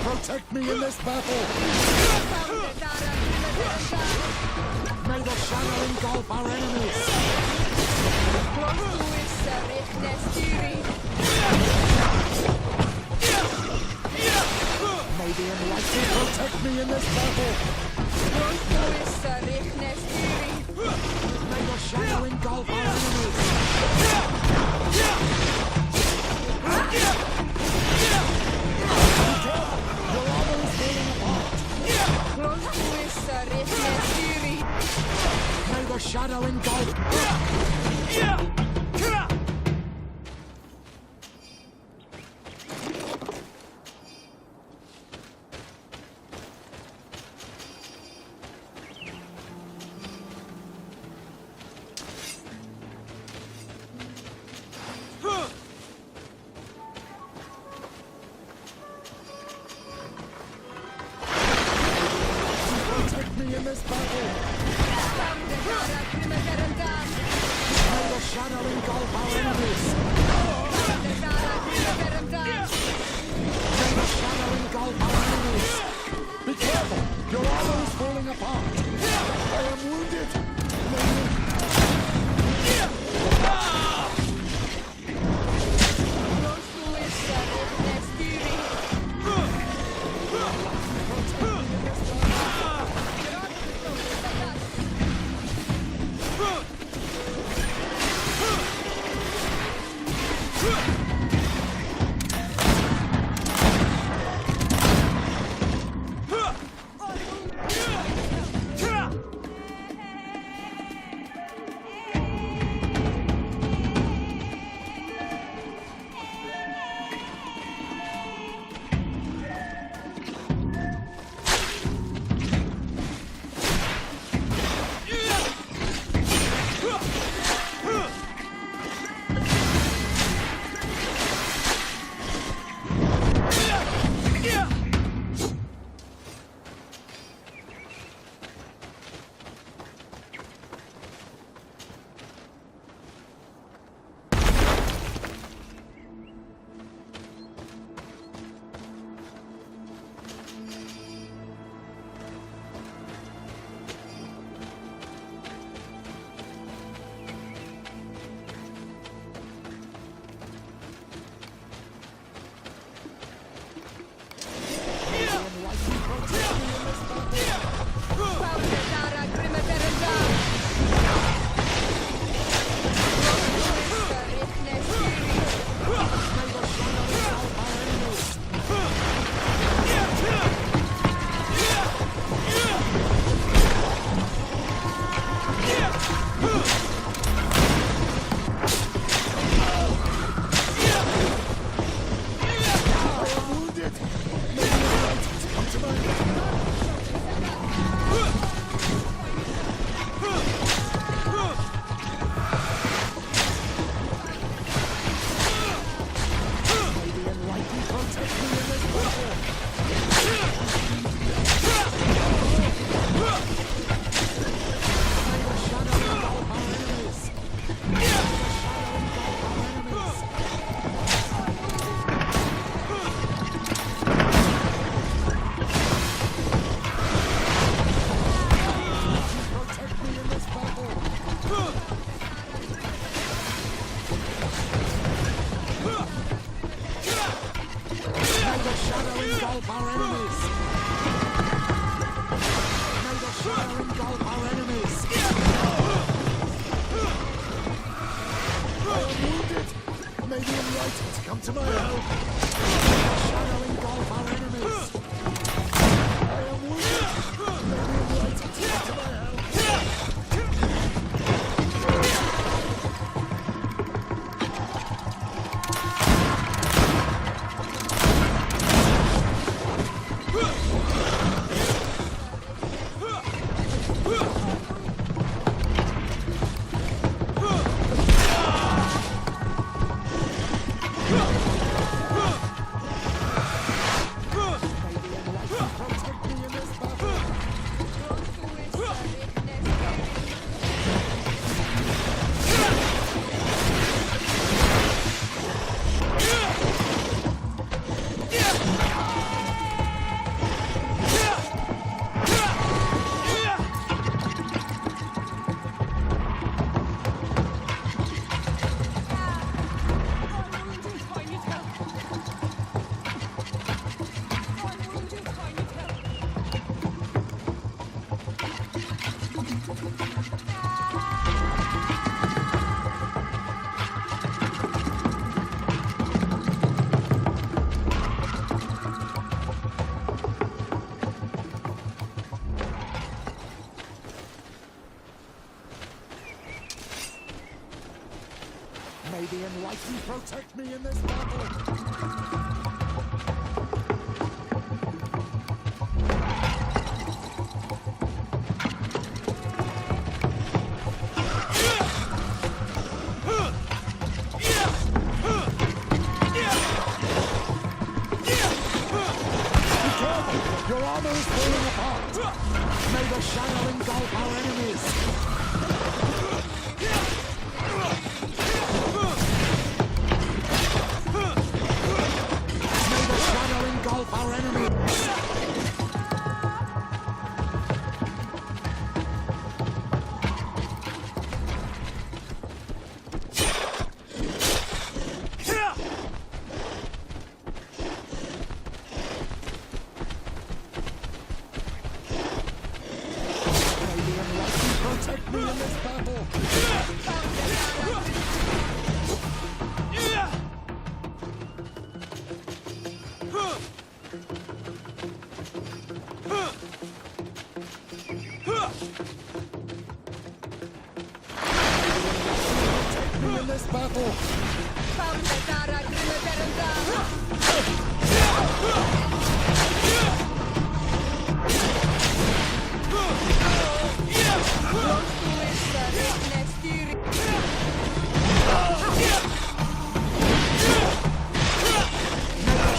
protect me in this battle! May the shadow engulf our enemies! May the enlightened protect me in this battle! May the shadow engulf our enemies! May the shadow engulf. May the Enlightened protect me in this battle! Your armor is falling apart! May the shadow engulf our enemies!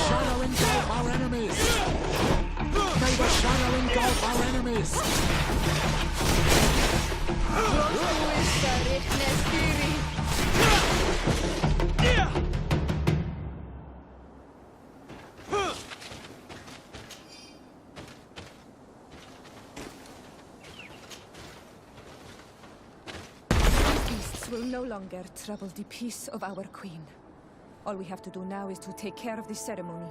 Shadow engulf our enemies! May the shadow engulf our enemies! Beasts will no longer trouble the peace of our queen. All we have to do now is to take care of the ceremony.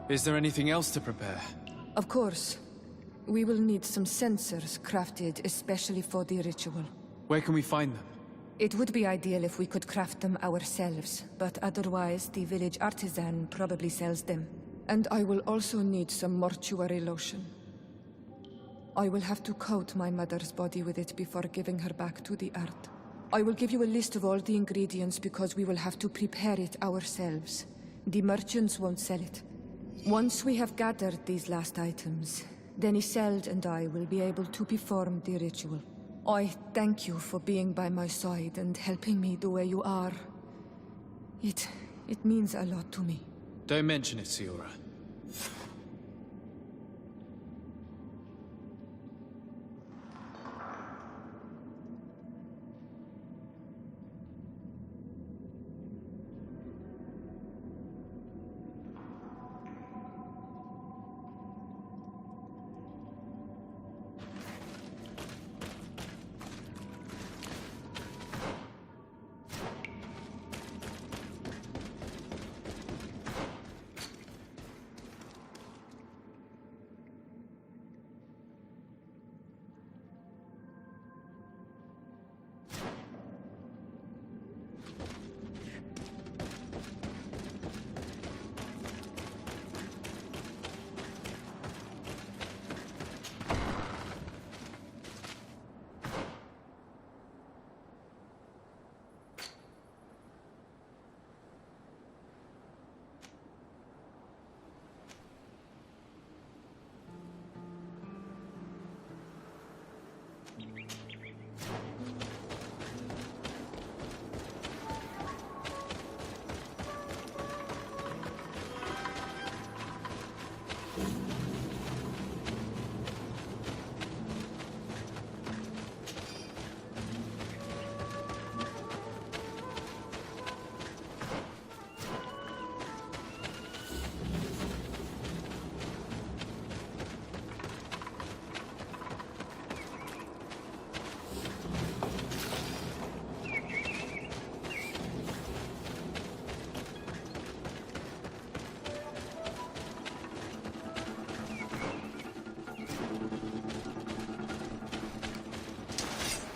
Is there anything else to prepare? Of course. We will need some sensors crafted especially for the ritual. Where can we find them? It would be ideal if we could craft them ourselves, but otherwise the village artisan probably sells them. And I will also need some mortuary lotion. I will have to coat my mother's body with it before giving her back to the earth. I will give you a list of all the ingredients because we will have to prepare it ourselves. The merchants won't sell it. Once we have gathered these last items, then Isolde and I will be able to perform the ritual. I thank you for being by my side and helping me the way you are. It means a lot to me. Don't mention it, Siora.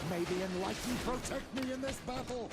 May the Enlightened protect me in this battle!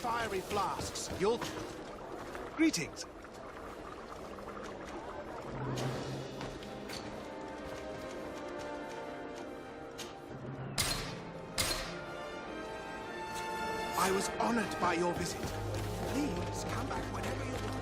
fiery flasks. You'll... Greetings. I was honored by your visit. Please, come back whenever you want.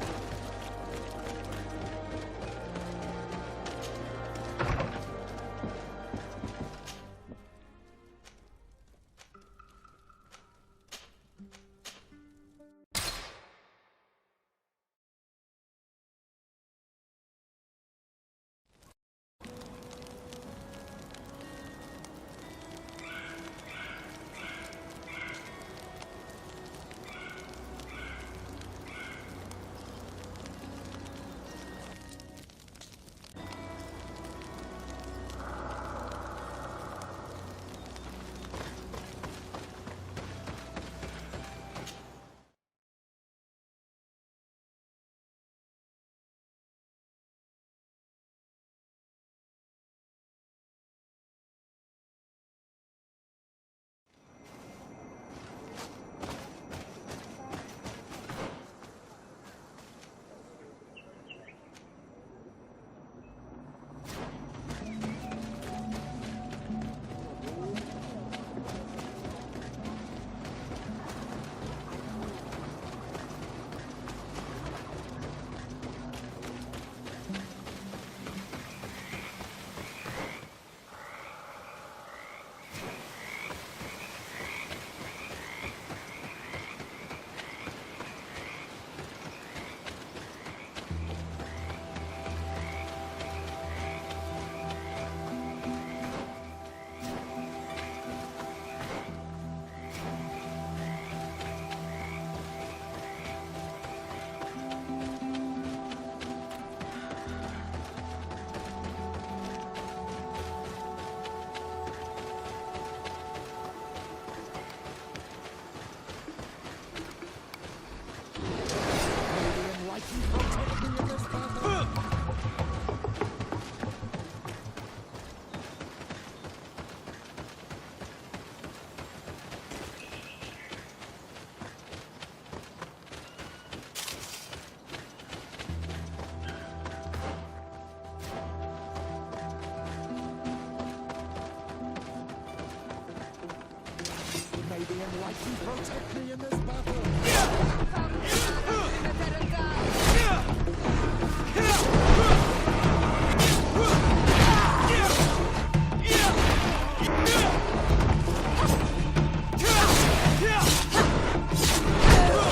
May the enlightened protect me in this battle.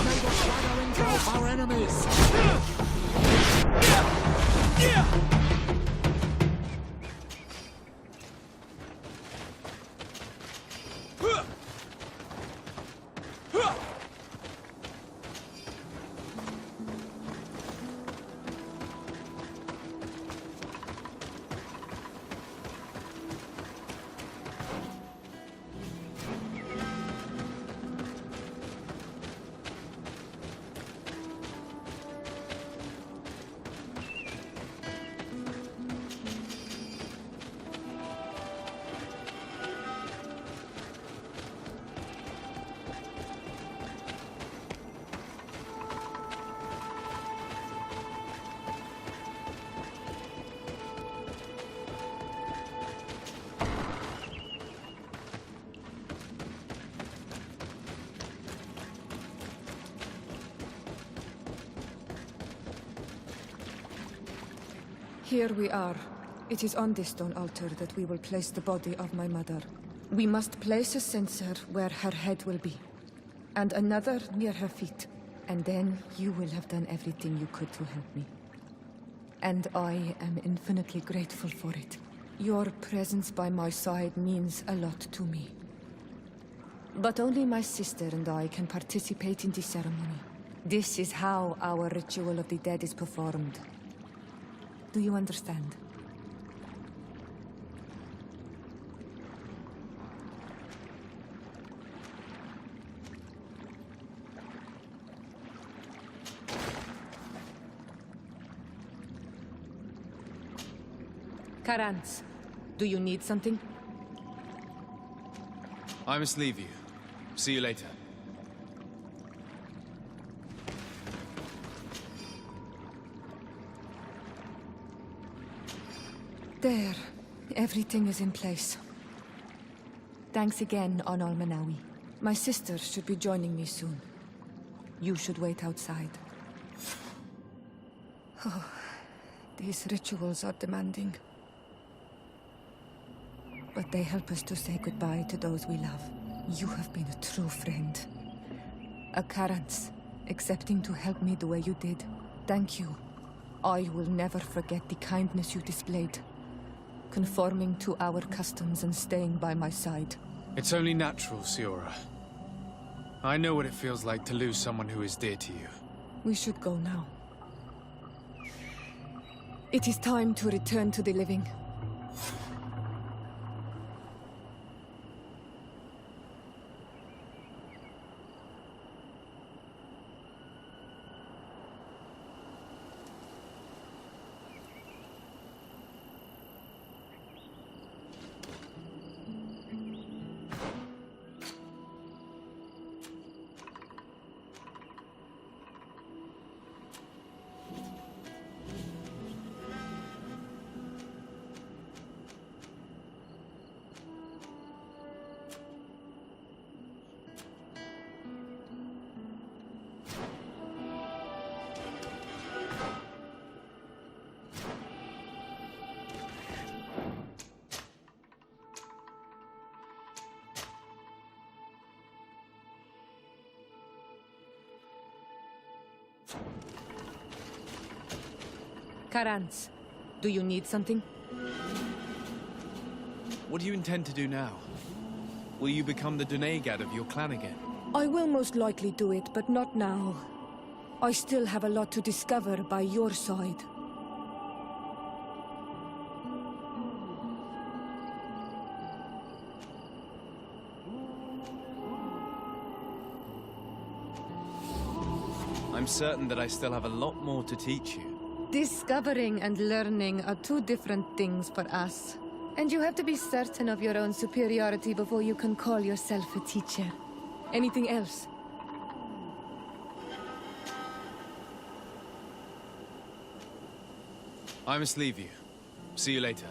May the shadow engulf our enemies. Here we are. It is on this stone altar that we will place the body of my mother. We must place a censer where her head will be, and another near her feet. And then you will have done everything you could to help me. And I am infinitely grateful for it. Your presence by my side means a lot to me. But only my sister and I can participate in the ceremony. This is how our ritual of the dead is performed. Do you understand? Karantz, do you need something? I must leave you. See you later. There. Everything is in place. Thanks again, Onal Manawi. My sister should be joining me soon. You should wait outside. Oh, these rituals are demanding. But they help us to say goodbye to those we love. You have been a true friend. A Karans, accepting to help me the way you did. Thank you. I will never forget the kindness you displayed. Conforming to our customs and staying by my side. It's only natural, Siora. I know what it feels like to lose someone who is dear to you. We should go now. It is time to return to the living. Karans, do you need something? What do you intend to do now? Will you become the Dunegad of your clan again? I will most likely do it, but not now. I still have a lot to discover by your side. I'm certain that I still have a lot more to teach you. Discovering and learning are two different things for us. And you have to be certain of your own superiority before you can call yourself a teacher. Anything else? I must leave you. See you later.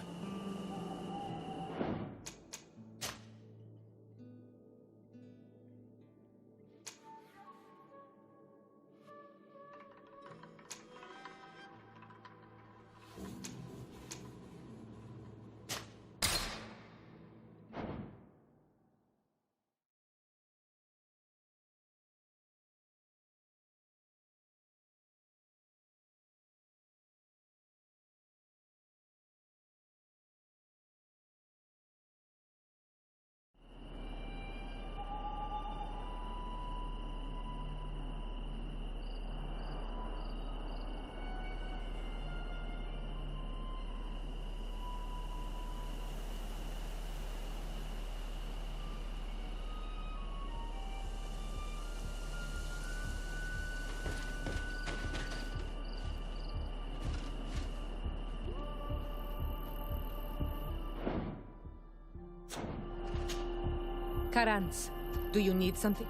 Karans, do you need something?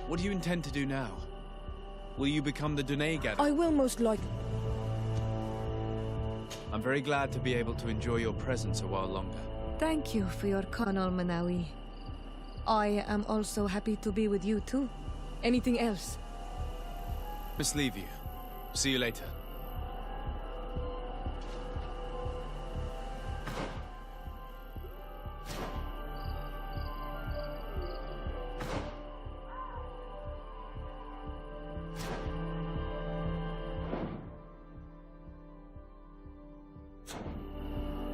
What do you intend to do now? Will you become the Dunegad? I will most likely. I'm very glad to be able to enjoy your presence a while longer. Thank you for your Onal Manawi. I am also happy to be with you too. Anything else? Must leave you. See you later.